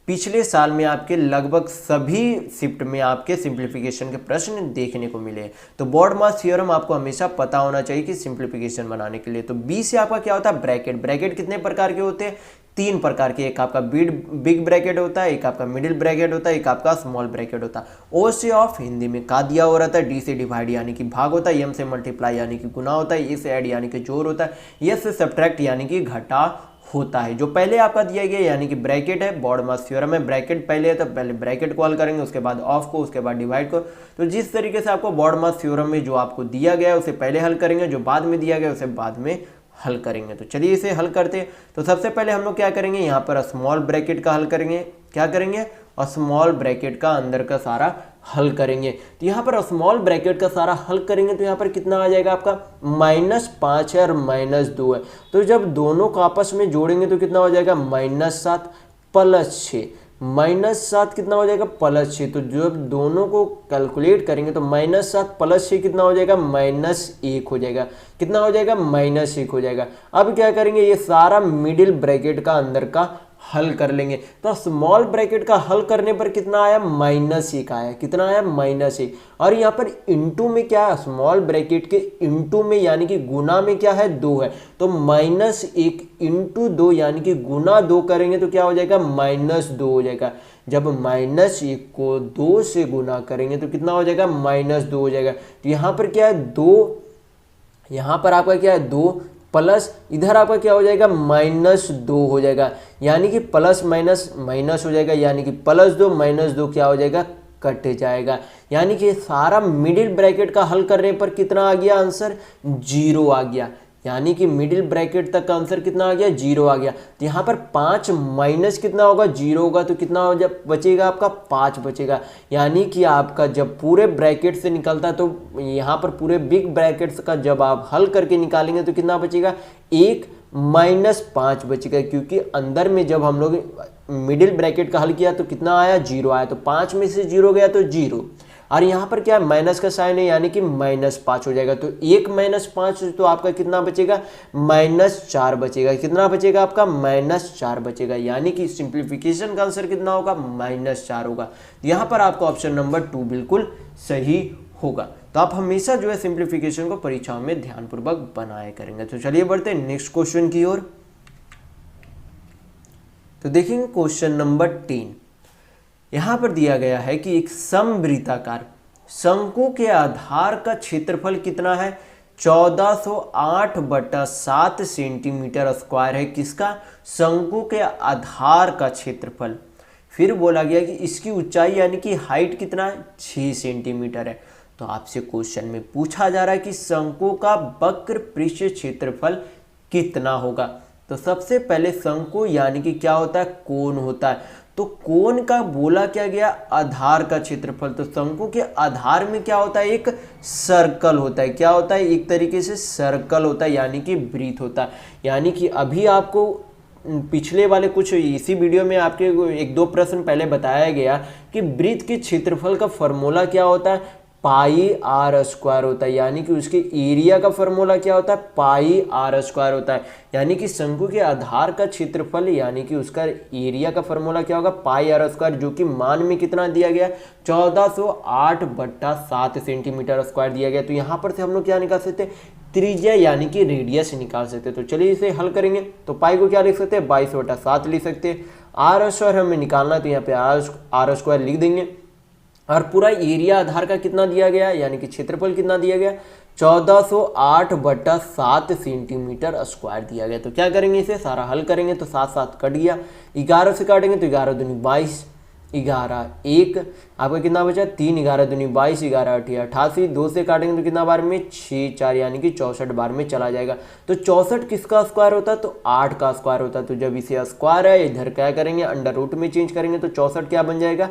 पिछले साल में आपके लगभग सभी शिफ्ट में आपके सिंप्लीफिकेशन के प्रश्न देखने को मिले। तो बॉड मास थ्योरम आपको हमेशा पता होना चाहिए कि सिंप्लीफिकेशन बनाने के लिए। तो बी से आपका क्या होता है, ब्रैकेट। ब्रैकेट कितने प्रकार के होते हैं, 3 प्रकार के। एक आपका बिग ब्रैकेट होता है, एक आपका मिडिल ब्रैकेट होता है, एक आपका स्मॉल ब्रैकेट होता है। ओ से ऑफ हिंदी में का दिया हो रहता है, डी से डिवाइड यानी कि भाग होता है, एम से मल्टीप्लाई यानी कि गुना होता है, ए से ऐड यानी कि जोड़ होता है, एस से सब्ट्रैक्ट यानी कि घटा होता है। जो पहले आपका दिया गया यानी कि ब्रैकेट है, बॉडमास थ्योरम है, ब्रैकेट पहले है तो पहले ब्रैकेट को हल करेंगे, उसके बाद ऑफ को, उसके बाद डिवाइड को। तो जिस तरीके से आपको बॉडमास थ्योरम में जो आपको दिया गया है उसे पहले हल करेंगे, जो बाद में दिया गया उसे बाद में हल करेंगे। तो चलिए इसे हल करते हैं। तो सबसे पहले हम लोग क्या करेंगे, यहाँ पर स्मॉल ब्रैकेट का हल करेंगे। क्या करेंगे, स्मॉल ब्रैकेट का अंदर का सारा हल करेंगे। तो यहाँ पर स्मॉल ब्रैकेट का सारा हल करेंगे तो यहाँ पर कितना आ जाएगा आपका, -5 है और -2 है। तो जब दोनों को आपस में जोड़ेंगे तो कितना हो जाएगा, -7 +6। -7 कितना हो जाएगा, +6। तो जब दोनों को कैलकुलेट करेंगे तो -7 +6 कितना हो जाएगा, -1 हो जाएगा। कितना हो जाएगा, -1 हो जाएगा। अब क्या करेंगे, ये सारा मिडिल ब्रैकेट का अंदर का हल कर लेंगे। तो स्मॉल ब्रैकेट का हल करने पर कितना आया, -1 आया। कितना आया, -1। और यहाँ पर इनटू में क्या है, स्मॉल ब्रैकेट के इनटू में यानी कि गुना में क्या है, 2 है। तो -1 × 2 यानी कि गुना 2 करेंगे तो क्या हो जाएगा, -2 हो जाएगा। जब -1 को 2 से गुना करेंगे तो कितना हो जाएगा, -2 हो जाएगा। तो यहाँ पर क्या है, 2, यहाँ पर आपका क्या है, 2 प्लस इधर आपका क्या हो जाएगा, -2 हो जाएगा। यानी कि प्लस माइनस माइनस हो जाएगा, यानी कि +2 -2 क्या हो जाएगा, कट जाएगा। यानी कि सारा मिडिल ब्रैकेट का हल करने पर कितना आ गया आंसर, 0 आ गया। यानी कि मिडिल ब्रैकेट तक का आंसर कितना आ गया, 0 आ गया। तो यहाँ पर 5 माइनस कितना होगा, 0 होगा। तो कितना हो जब बचेगा आपका, 5 बचेगा। यानी कि आपका जब पूरे ब्रैकेट से निकलता है तो यहाँ पर पूरे बिग ब्रैकेट्स का जब आप हल करके निकालेंगे तो कितना बचेगा, 1 -5 बचेगा। क्योंकि अंदर में जब हम लोग मिडिल ब्रैकेट का हल किया तो कितना आया, 0 आया। तो 5 में से 0 गया तो 0। और यहाँ पर क्या है, माइनस का साइन है यानी कि -5 हो जाएगा। तो 1 -5 तो आपका कितना बचेगा, -4 बचेगा। कितना बचेगा आपका, -4 बचेगा। यानी कि सिंप्लीफिकेशन का आंसर कितना होगा, -4 होगा। यहाँ पर आपका ऑप्शन नंबर 2 बिल्कुल सही होगा। तो आप हमेशा जो है सिंप्लीफिकेशन को परीक्षाओं में ध्यानपूर्वक बनाया करेंगे। तो चलिए बढ़ते हैं नेक्स्ट क्वेश्चन की ओर। तो देखेंगे क्वेश्चन नंबर 3। यहां पर दिया गया है कि एक समवृत्ताकार शंकु के आधार का क्षेत्रफल कितना है, 1408/7 सेंटीमीटर स्क्वायर है। किसका, शंकु के आधार का क्षेत्रफल। फिर बोला गया कि इसकी ऊंचाई यानी कि हाइट कितना है, 6 सेंटीमीटर है। तो आपसे क्वेश्चन में पूछा जा रहा है कि शंकु का वक्र पृष्ठ क्षेत्रफल कितना होगा। तो सबसे पहले शंकु यानी कि क्या होता है, कोण होता है। तो कोण का बोला क्या गया, आधार का क्षेत्रफल। तो शंकु के आधार में क्या होता है, एक सर्कल होता है। क्या होता है, एक तरीके से सर्कल होता है यानी कि वृत्त होता है। यानी कि अभी आपको पिछले वाले कुछ इसी वीडियो में आपके 1-2 प्रश्न पहले बताया गया कि वृत्त के क्षेत्रफल का फॉर्मूला क्या होता है, πr² होता है। यानी कि उसके एरिया का फॉर्मूला क्या होता है, πr² होता है। यानी कि शंकु के आधार का क्षेत्रफल यानी कि उसका एरिया का फॉर्मूला क्या होगा, πr², जो कि मान में कितना दिया गया, 1408/7 सेंटीमीटर स्क्वायर दिया गया। तो यहाँ पर से हम लोग क्या निकाल सकते हैं, त्रिज्या यानी कि रेडियस निकाल सकते हैं। तो चलिए इसे हल करेंगे। तो पाई को क्या लिख सकते हैं, 22/7 लिख सकते हैं। r² हमें निकालना, तो यहाँ पे r² लिख देंगे। और पूरा एरिया आधार का कितना दिया गया, यानी कि क्षेत्रफल कितना दिया गया, 1408/7 सेंटीमीटर स्क्वायर दिया गया। तो क्या करेंगे, इसे सारा हल करेंगे तो 7 कट गया। 11 से काटेंगे तो 11 दूनी 22, 11 1 आपका कितना बचा, 3, 11 दूनी 22, 11 8 88। 2 से काटेंगे तो कितना बार में, 6 4 यानी कि 64 बार में चला जाएगा। तो 64 किसका स्क्वायर होता है, तो 8 का स्क्वायर होता है। तो जब इसे स्क्वायर है इधर क्या करेंगे, अंडर रूट में चेंज करेंगे तो 64 क्या बन जाएगा,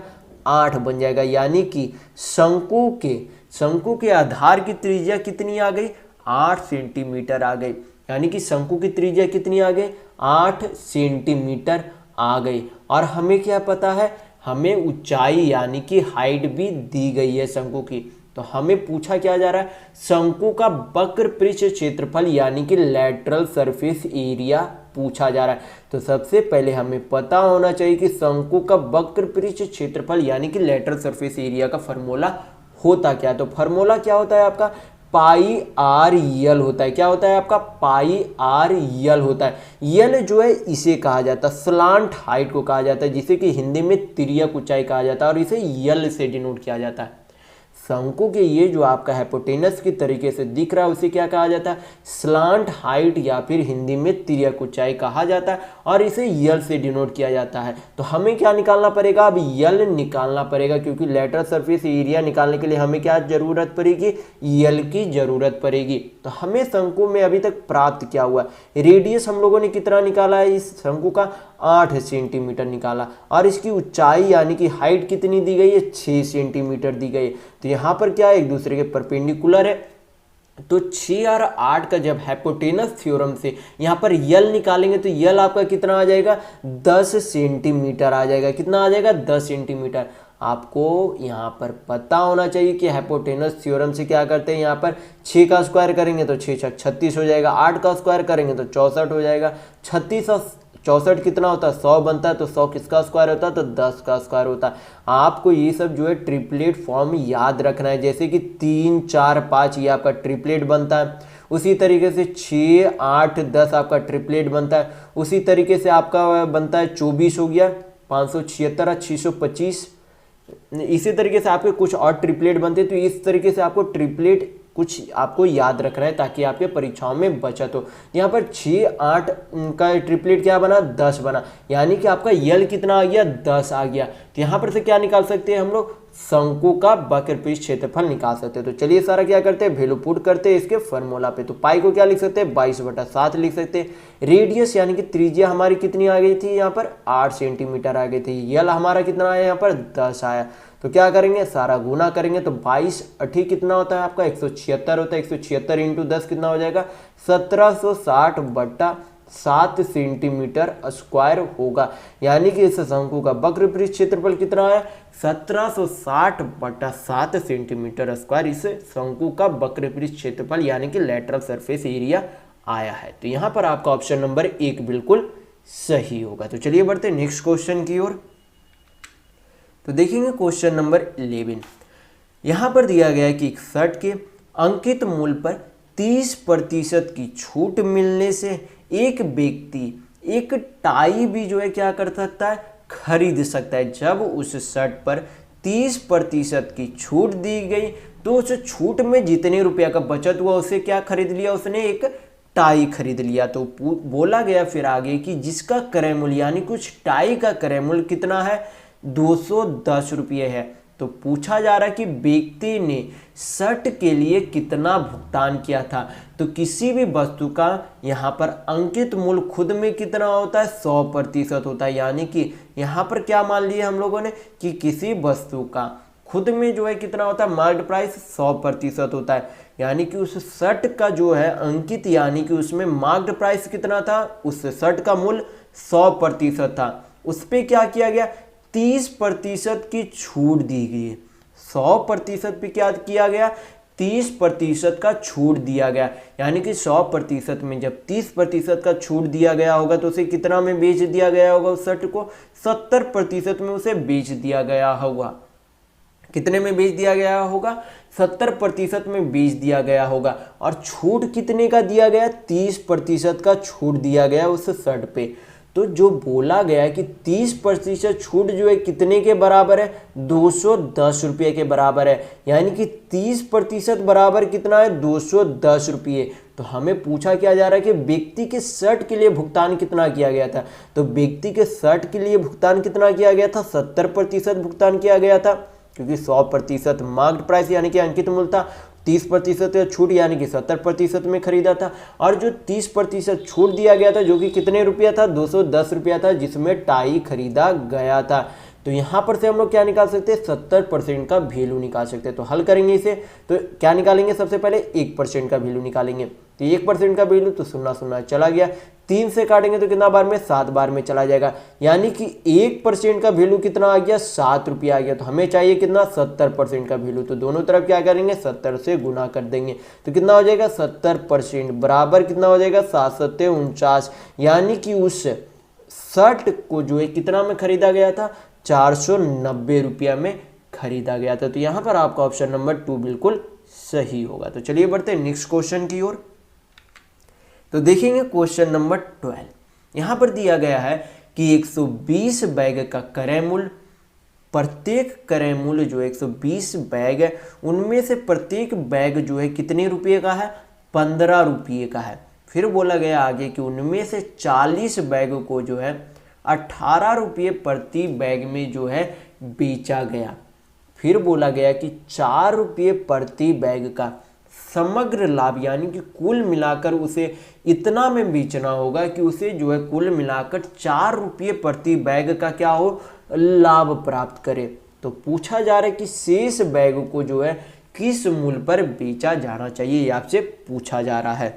8 बन जाएगा। यानी कि शंकु के आधार की त्रिज्या कितनी आ गई, 8 सेंटीमीटर आ गई। यानी कि शंकु की त्रिज्या कितनी आ गई, 8 सेंटीमीटर आ गई। और हमें क्या पता है, हमें ऊंचाई यानी कि हाइट भी दी गई है शंकु की। तो हमें पूछा क्या जा रहा है, शंकु का वक्र पृष्ठ क्षेत्रफल यानी कि लैटरल सरफेस एरिया पूछा जा रहा है। तो सबसे पहले हमें पता होना चाहिए कि शंकु का वक्र पृष्ठ क्षेत्रफल यानी कि लैटरल सरफेस एरिया का फॉर्मूला होता क्या है। तो फॉर्मूला क्या होता है आपका, πr/l होता है। क्या होता है आपका, πr/l होता है। यल जो है इसे कहा जाता है स्लांट हाइट को कहा जाता है, जिसे कि हिंदी में तिर्यक ऊंचाई कहा जाता है और इसे यल से डिनोट किया जाता है। शंकु के ये जो आपका हाइपोटेनस की तरीके से दिख रहा है उसे क्या कहा जाता है, स्लांट हाइट या फिर हिंदी में तिर्यक ऊंचाई कहा जाता है और इसे यल से डिनोट किया जाता है। तो हमें क्या निकालना पड़ेगा, अब यल निकालना पड़ेगा, क्योंकि लेटरल सरफेस एरिया निकालने के लिए हमें क्या जरूरत पड़ेगी, यल की जरूरत पड़ेगी। तो हमें शंकु में अभी तक प्राप्त क्या हुआ, रेडियस हम लोगों ने कितना निकाला है इस शंकु का, 8 सेंटीमीटर निकाला और इसकी ऊंचाई यानी कि हाइट कितनी दी गई है, 6 सेंटीमीटर दी गई है। तो यहाँ पर क्या है, एक दूसरे के परपेंडिकुलर है। तो 6 और 8 का जब हाइपोटेनस थ्योरम से यहाँ पर यल निकालेंगे तो यल आपका कितना आ जाएगा, 10 सेंटीमीटर आ जाएगा। कितना आ जाएगा, 10 सेंटीमीटर। आपको यहाँ पर पता होना चाहिए कि हाइपोटेनस थ्योरम से क्या करते हैं, यहाँ पर 6 का स्क्वायर करेंगे तो 6 छक 36 हो जाएगा, 8 का स्क्वायर करेंगे तो 64 हो जाएगा, 36 और 64 कितना होता है, 100 बनता है। तो 100 किसका स्क्वायर होता है, तो 10 का स्क्वायर होता है। आपको ये सब जो है ट्रिपलेट फॉर्म याद रखना है, जैसे कि 3 4 5 ये आपका ट्रिपलेट बनता है, उसी तरीके से 6 8 10 आपका ट्रिपलेट बनता है, उसी तरीके से आपका बनता है 24 हो गया, 576 और 625। इसी तरीके से आपके कुछ और ट्रिपलेट बनते हैं। तो इस तरीके से आपको ट्रिपलेट कुछ आपको याद रखना है ताकि आपके परीक्षाओं में बचत हो। यहाँ पर 6 8 का ट्रिपलेट क्या बना, 10 बना, यानी कि आपका यल कितना आ गया, 10 आ गया। तो यहाँ पर से क्या निकाल सकते हैं हम लोग, शंकु का वक्रपृष्ठ क्षेत्रफल निकाल सकते हैं। तो चलिए सारा क्या करते हैं, वैल्यू पुट करते हैं इसके फॉर्मूला पे। तो पाई को क्या लिख सकते हैं, 22/7 लिख सकते हैं। रेडियस यानी कि त्रिज्या हमारी कितनी आ गई थी, यहाँ पर 8 सेंटीमीटर आ गई थी। यल हमारा कितना आया, यहाँ पर 10 आया। तो क्या करेंगे, सारा गुना करेंगे तो 22 8 कितना होता है आपका, 176 होता है। 176 इंटू 10 कितना हो जाएगा, 1760/7 सेंटीमीटर स्क्वायर होगा। यानी कि इस शंकु का वक्रपृष्ठ क्षेत्रफल कितना है, 1760/7 सेंटीमीटर स्क्वायर इस शंकु का वक्रपृष्ठ क्षेत्रफल यानी कि लेटरल सरफेस एरिया आया है। तो यहाँ पर आपका ऑप्शन नंबर 1 बिल्कुल सही होगा। तो चलिए बढ़ते हैं नेक्स्ट क्वेश्चन की ओर। तो देखेंगे क्वेश्चन नंबर 11। यहाँ पर दिया गया है कि एक शर्ट के अंकित मूल्य पर 30% की छूट मिलने से एक व्यक्ति एक टाई भी जो है क्या कर सकता है, खरीद सकता है। जब उस शर्ट पर 30% की छूट दी गई तो उस छूट में जितने रुपया का बचत हुआ उसे क्या खरीद लिया, उसने एक टाई खरीद लिया। तो बोला गया फिर आगे कि जिसका क्रय मूल्य यानी कुछ टाई का क्रय मूल्य कितना है, 210 रुपये है। तो पूछा जा रहा है कि व्यक्ति ने शर्ट के लिए कितना भुगतान किया था। तो किसी भी वस्तु का यहाँ पर अंकित मूल्य खुद में कितना होता है, 100% होता है। यानी कि यहाँ पर क्या मान लिया हम लोगों ने कि किसी वस्तु का खुद में जो है कितना होता है, मार्केट प्राइस 100% होता है। यानी कि उस शर्ट का जो है अंकित यानी कि उसमें मार्केट प्राइस कितना था, उस शर्ट का मूल्य 100% था। उस पर क्या किया गया, 30% की छूट दी गई। 100% पे क्या किया गया, 30% का छूट दिया गया। यानी कि 100% में जब 30% का छूट दिया गया होगा तो उसे कितना में बेच दिया गया होगा, उस शर्ट को 70% में उसे बेच दिया गया होगा। कितने में बेच दिया गया होगा, 70% में बेच दिया गया होगा। और छूट कितने का दिया गया, 30% का छूट दिया गया उस शर्ट पे। तो जो बोला गया है कि 30% छूट जो है कितने के बराबर है, 210 रुपये के बराबर है। यानी कि 30% बराबर कितना है, 210 रुपये। तो हमें पूछा क्या जा रहा है कि व्यक्ति के शर्ट के लिए भुगतान कितना किया गया था। तो व्यक्ति के शर्ट के लिए भुगतान कितना किया गया था, 70% भुगतान किया गया था, क्योंकि 100% मार्केट प्राइस यानी कि अंकित मूल्य था, 30% छूट यानी कि 70% में खरीदा था। और जो 30% छूट दिया गया था जो कि कितने रुपया था, 210 रुपया था, जिसमें टाई खरीदा गया था। तो यहाँ पर से हम लोग क्या निकाल सकते हैं, 70% का वैल्यू निकाल सकते हैं। तो हल करेंगे इसे, तो क्या निकालेंगे, सबसे पहले 1% का वैल्यू निकालेंगे। तो 1% का वैल्यू तो 0 0 चला गया, 3 से काटेंगे तो कितना बार में, 7 बार में चला जाएगा। यानी कि 1% का वैल्यू कितना आ गया, 7 रुपया आ गया। तो हमें चाहिए कितना, 70% का वैल्यू। तो दोनों तरफ क्या करेंगे, 70 से गुना कर देंगे। तो कितना हो जाएगा, 70% बराबर कितना हो जाएगा, 7 7 49। यानी कि उस शर्ट को जो है कितना में खरीदा गया था, 490 रुपया में खरीदा गया था। तो यहाँ पर आपका ऑप्शन नंबर 2 बिल्कुल सही होगा। तो चलिए बढ़ते हैं नेक्स्ट क्वेश्चन की ओर। तो देखेंगे क्वेश्चन नंबर 12। यहाँ पर दिया गया है कि 120 बैग का क्रय मूल्य प्रत्येक क्रय मूल्य जो है 120 बैग है, उनमें से प्रत्येक बैग जो है कितने रुपये का है, 15 रुपये का है। फिर बोला गया आगे कि उनमें से 40 बैग को जो है 18 रुपये प्रति बैग में जो है बेचा गया। फिर बोला गया कि 4 रुपये प्रति बैग का समग्र लाभ, यानी कि कुल मिलाकर उसे इतना में बेचना होगा कि उसे जो है कुल मिलाकर 4 रुपये प्रति बैग का क्या हो, लाभ प्राप्त करे। तो पूछा जा रहा है कि शेष बैग को जो है किस मूल्य पर बेचा जाना चाहिए, ये आपसे पूछा जा रहा है।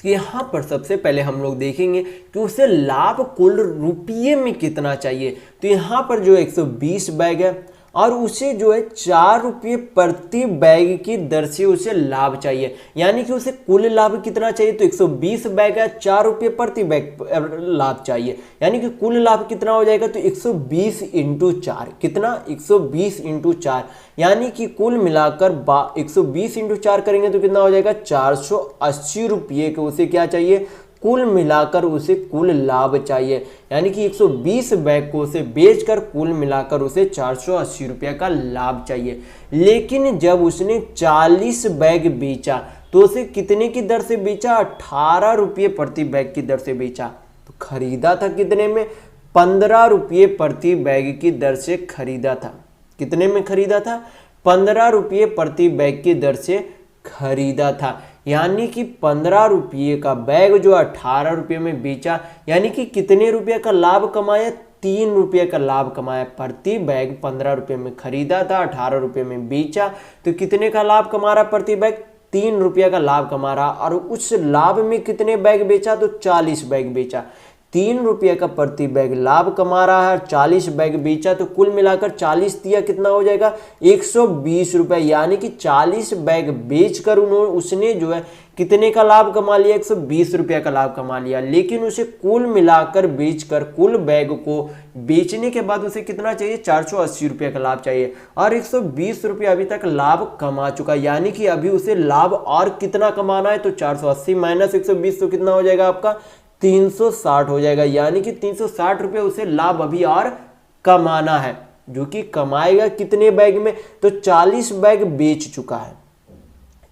तो यहाँ पर सबसे पहले हम लोग देखेंगे कि उसे लाभ कुल रुपये में कितना चाहिए। तो यहाँ पर जो 120 बैग है और उसे जो है 4 रुपये प्रति बैग की दर से उसे लाभ चाहिए, यानी कि उसे कुल लाभ कितना चाहिए। तो 120 बैग है, 4 रुपये प्रति बैग लाभ चाहिए, यानी कि कुल लाभ कितना हो जाएगा। तो 120 इंटू 4 कितना, 120 इंटू 4, यानी कि कुल मिलाकर 120 इंटू 4 करेंगे तो कितना हो जाएगा, 480 रुपये के उसे क्या चाहिए, कुल मिलाकर उसे कुल लाभ चाहिए। यानी कि 120 बैग को उसे बेचकर कुल मिलाकर उसे 480 रुपये का लाभ चाहिए। लेकिन जब उसने 40 बैग बेचा तो उसे कितने की दर से बेचा, 18 रुपये प्रति बैग की दर से बेचा। तो खरीदा था कितने में, 15 रुपये प्रति बैग की दर से खरीदा था। कितने में खरीदा था, 15 रुपये प्रति बैग की दर से खरीदा था। यानी कि 15 रुपये का बैग जो 18 रुपये में बेचा, यानी कि कितने रुपये का लाभ कमाया, 3 रुपये का लाभ कमाया। प्रति बैग 15 रुपये में खरीदा था, 18 रुपये में बेचा, तो कितने का लाभ कमा रहा प्रति बैग, 3 रुपये का लाभ कमा रहा। और उस लाभ में कितने बैग बेचा, तो 40 बैग बेचा। 3 रुपये का प्रति बैग लाभ कमा रहा है, 40 बैग बेचा, तो कुल मिलाकर 40 दिया कितना हो जाएगा, 120 रुपये। यानी कि 40 बैग बेचकर उसने जो है कितने का लाभ कमा लिया, 120 रुपये का लाभ कमा लिया। लेकिन उसे कुल मिलाकर बेचकर कुल बैग को बेचने के बाद उसे कितना चाहिए, 480 रुपये का लाभ चाहिए। और 120 रुपये अभी तक लाभ कमा चुका, यानी कि अभी उसे लाभ और कितना कमाना है, तो 480 माइनस 120 तो कितना हो जाएगा आपका, 360 हो जाएगा। यानी कि 360 रुपये उसे लाभ अभी और कमाना है, जो कि कमाएगा कितने बैग में, तो 40 बैग बेच चुका है।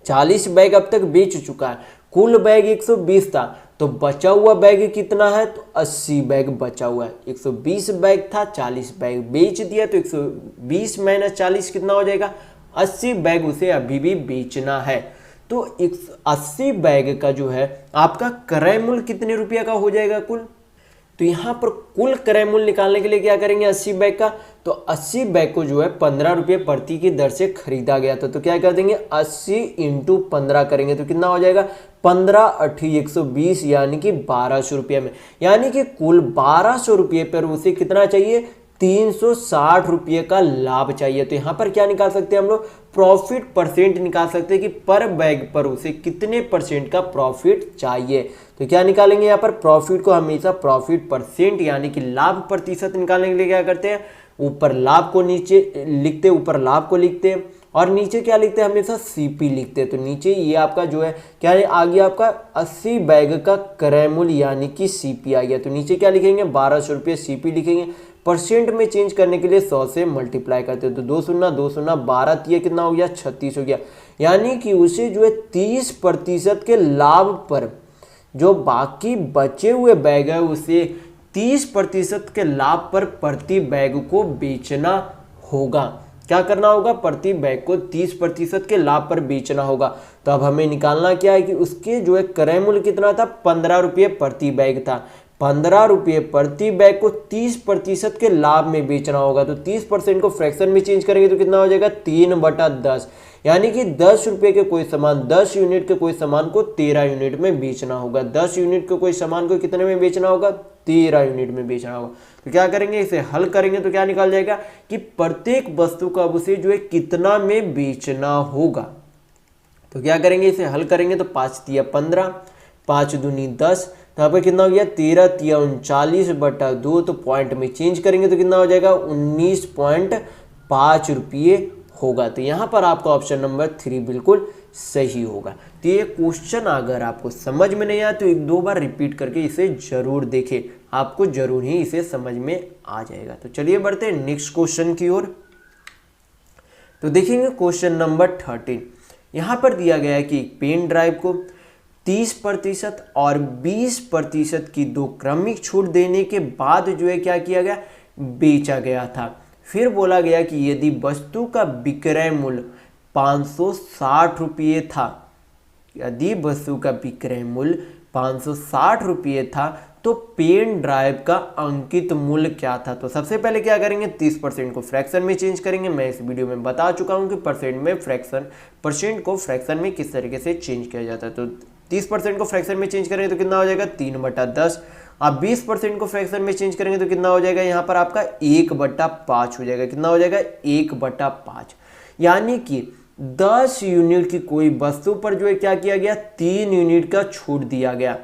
40 बैग अब तक बेच चुका है। कुल बैग 120 था, तो बचा हुआ बैग कितना है, तो 80 बैग बचा हुआ है। 120 बैग था, 40 बैग बेच दिया, तो 120 माइनस 40 कितना हो जाएगा, 80 बैग उसे अभी भी बेचना है। तो 80 बैग का जो है आपका क्रय मूल्य कितने रुपये का हो जाएगा कुल। तो यहाँ पर कुल क्रय मूल्य निकालने के लिए क्या करेंगे, 80 बैग का, तो 80 बैग को जो है 15 रुपये प्रति की दर से खरीदा गया था। तो क्या कर देंगे, 80 इंटू 15 करेंगे तो कितना हो जाएगा, 15 8 120, यानी कि 1200 रुपये में। यानी कि कुल 1200 रुपये पर उसे कितना चाहिए, 360 रुपये का लाभ चाहिए। तो यहाँ पर क्या निकाल सकते हैं हम लोग, प्रॉफिट परसेंट निकाल सकते हैं कि पर बैग पर उसे कितने परसेंट का प्रॉफिट चाहिए। तो क्या निकालेंगे यहाँ पर, प्रॉफिट को हमेशा प्रॉफिट परसेंट यानी कि लाभ प्रतिशत निकालने के लिए क्या करते हैं, ऊपर लाभ को नीचे लिखते, ऊपर लाभ को लिखते और नीचे क्या लिखते हैं, हमेशा सीपी लिखते हैं। तो नीचे ये आपका जो है क्या है, आ गया आपका 80 बैग का क्रय मूल्य यानी कि सीपी आ गया। तो नीचे क्या लिखेंगे, 1200 रुपये सीपी लिखेंगे। परसेंट में चेंज करने के लिए 100 से मल्टीप्लाई करते हैं, तो 2 शून्य 2 शून्य 12 तिया कितना हो गया, 36 हो गया। यानी कि उसे जो है 30% के लाभ पर जो बाकी बचे हुए बैग है उसे 30% के लाभ पर प्रति बैग को बेचना होगा। क्या करना होगा, प्रति बैग को 30% के लाभ पर बेचना होगा। तो अब हमें निकालना क्या है कि उसके जो है क्रय मूल्य कितना था, 15 रुपये प्रति बैग था। 15 रुपये प्रति बैग को 30% के लाभ में बेचना होगा। तो 30% को फ्रैक्शन में चेंज करेंगे तो कितना हो जाएगा, 3/10, यानी कि 10 रुपये के कोई सामान 10 यूनिट के कोई सामान को 13 यूनिट में बेचना होगा। 10 यूनिट के कोई सामान को कितने में बेचना होगा, 13 यूनिट में बेचना होगा। तो क्या करेंगे, इसे हल करेंगे तो क्या निकल जाएगा कि प्रत्येक वस्तु का उसे जो है कितना में बेचना होगा। तो क्या करेंगे, इसे हल करेंगे तो 5 तिया 15, 5 दूनी 10, तो यहाँ पर कितना हो गया, 13 तिया 39/2। तो पॉइंट में चेंज करेंगे तो कितना हो जाएगा, 19.5 रुपये होगा। तो यहाँ पर आपका ऑप्शन नंबर 3 बिल्कुल सही होगा। तो ये क्वेश्चन अगर आपको समझ में नहीं आया तो एक दो बार रिपीट करके इसे जरूर देखें, आपको जरूर ही इसे समझ में आ जाएगा। तो चलिए बढ़ते हैं नेक्स्ट क्वेश्चन की ओर। तो देखेंगे क्वेश्चन नंबर 13। यहाँ पर दिया गया है कि एक पेन ड्राइव को 30% और 20% की दो क्रमिक छूट देने के बाद जो है क्या किया गया, बेचा गया था। फिर बोला गया कि यदि वस्तु का विक्रय मूल्य 560 रुपये था, यदि वस्तु का विक्रय मूल्य 560 रुपये था तो पेन ड्राइव का अंकित मूल्य क्या था। तो सबसे पहले क्या करेंगे, 30% को फ्रैक्शन में चेंज करेंगे। मैं इस वीडियो में बता चुका हूं कि परसेंट को फ्रैक्शन में किस तरीके से चेंज किया जाता है। तो 30% को फ्रैक्शन में चेंज करेंगे तो कितना हो जाएगा, 3/10। आप 20% को फ्रैक्शन में चेंज करेंगे तो कितना हो जाएगा, यहाँ पर आपका 1/5 हो जाएगा। कितना हो जाएगा, 1/5। यानी कि 10 यूनिट की कोई वस्तु पर जो है क्या किया गया, 3 यूनिट का छूट दिया गया।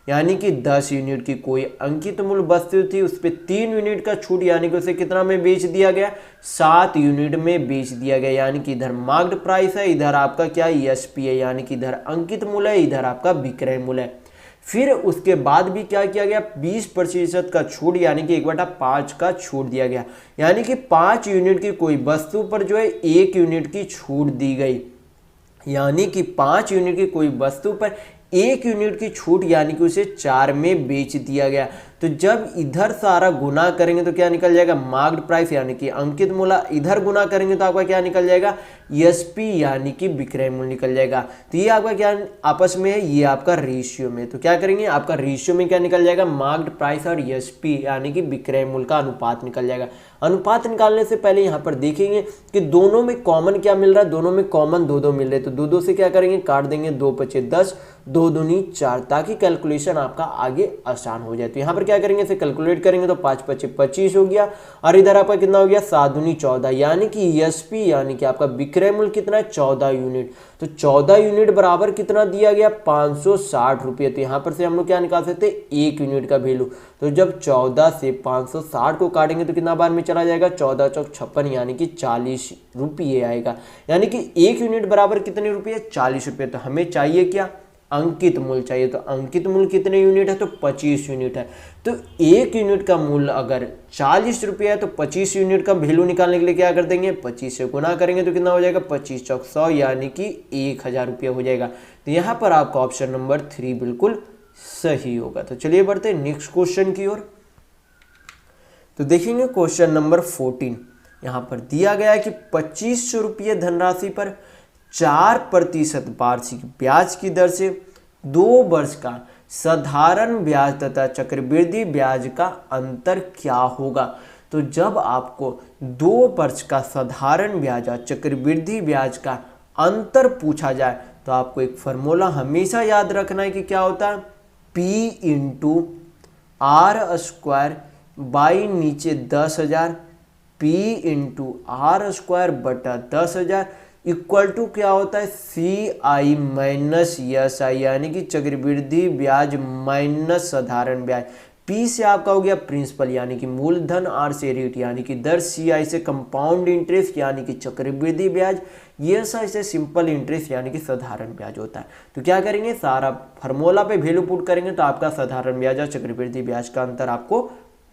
यानी कि 10 यूनिट की कोई अंकित मूल्य वस्तु थी, उस पर 3 यूनिट का छूट, यानी कि उसे कितना में बेच दिया गया, 7 यूनिट में बेच दिया गया। यानी कि इधर मार्क्ड प्राइस है, इधर आपका क्या एसपी है, यानी कि इधर अंकित मूल्य है, इधर आपका विक्रय मूल्य है। फिर उसके बाद भी क्या किया गया, 20% का छूट, यानी कि 1/5 का छूट दिया गया। यानी कि 5 यूनिट की कोई वस्तु पर जो है 1 यूनिट की छूट दी गई। यानी कि 5 यूनिट की कोई वस्तु पर 1 यूनिट की छूट, यानी कि उसे 4 में बेच दिया गया। तो जब इधर सारा गुना करेंगे तो क्या निकल जाएगा, मार्क्ड प्राइस यानी कि अंकित मूल्य, इधर गुना करेंगे तो आपका क्या निकल जाएगा, एसपी यानी कि विक्रय मूल्य निकल जाएगा। तो ये आपका क्या आपस में है, ये आपका रेशियो में। तो क्या करेंगे, आपका रेशियो में क्या निकल जाएगा, मार्क्ड प्राइस और एसपी यानी कि विक्रय मूल्य का अनुपात निकल जाएगा। अनुपात निकालने से पहले यहाँ पर देखेंगे कि दोनों में कॉमन क्या मिल रहा है, दोनों में कॉमन 2-2 मिल रहे। तो 2-2 से क्या करेंगे, काट देंगे, 2×5 = 10, 2×2 = 4, ताकि कैलकुलेशन आपका आगे आसान हो जाए। तो यहाँ पर क्या करेंगे, इसे कैलकुलेट करेंगे तो 5×5 = 25 हो गया, और इधर आपका कितना हो गया, 7×2 = 14, यानी कि एसपी यानी कि आपका विक्रय मूल्य कितना है, 14 यूनिट। तो 14 यूनिट बराबर कितना दिया गया, 560 रुपये। तो यहाँ पर से हम लोग क्या निकाल सकते हैं, 1 यूनिट का वैल्यू। तो जब 14 से 560 को काटेंगे तो कितना बार में चला जाएगा, 14×4 = 56, यानी कि 40 रुपये आएगा। यानी कि 1 यूनिट बराबर कितने रुपये, 40 रुपये। तो हमें चाहिए क्या, अंकित मूल्य चाहिए। तो अंकित मूल्य कितने यूनिट है, तो 25 यूनिट है। तो 1 यूनिट का मूल्य अगर 40 रुपये है तो 25 यूनिट का वैल्यू निकालने के लिए क्या कर देंगे, 25 से गुना करेंगे तो कितना हो जाएगा, 25×100 यानी कि 1000 रुपये हो जाएगा। तो यहाँ पर आपका ऑप्शन नंबर 3 बिल्कुल सही होगा। तो चलिए बढ़ते हैं नेक्स्ट क्वेश्चन की ओर। तो देखेंगे क्वेश्चन नंबर 14। यहाँ पर दिया गया है कि 2500 रुपये धनराशि पर 4% वार्षिक ब्याज की दर से 2 वर्ष का साधारण ब्याज तथा चक्रवृद्धि ब्याज का अंतर क्या होगा। तो जब आपको 2 वर्ष का साधारण ब्याज और चक्रवृद्धि ब्याज का अंतर पूछा जाए तो आपको एक फॉर्मूला हमेशा याद रखना है कि क्या होता है, P×R² बाई नीचे 10,000, P×R²/10,000 इक्वल टू क्या होता है, CI माइनस SI यानी कि चक्रवृद्धि ब्याज माइनस साधारण ब्याज। P से आपका हो गया प्रिंसिपल यानी कि मूलधन, R से रेट यानी कि दर, CI से कंपाउंड इंटरेस्ट यानी कि चक्रवृद्धि ब्याज, SI से सिंपल इंटरेस्ट यानी कि साधारण ब्याज होता है। तो क्या करेंगे, सारा फार्मूला पे वैल्यू पुट करेंगे तो आपका साधारण ब्याज और चक्रवृद्धि ब्याज का अंतर आपको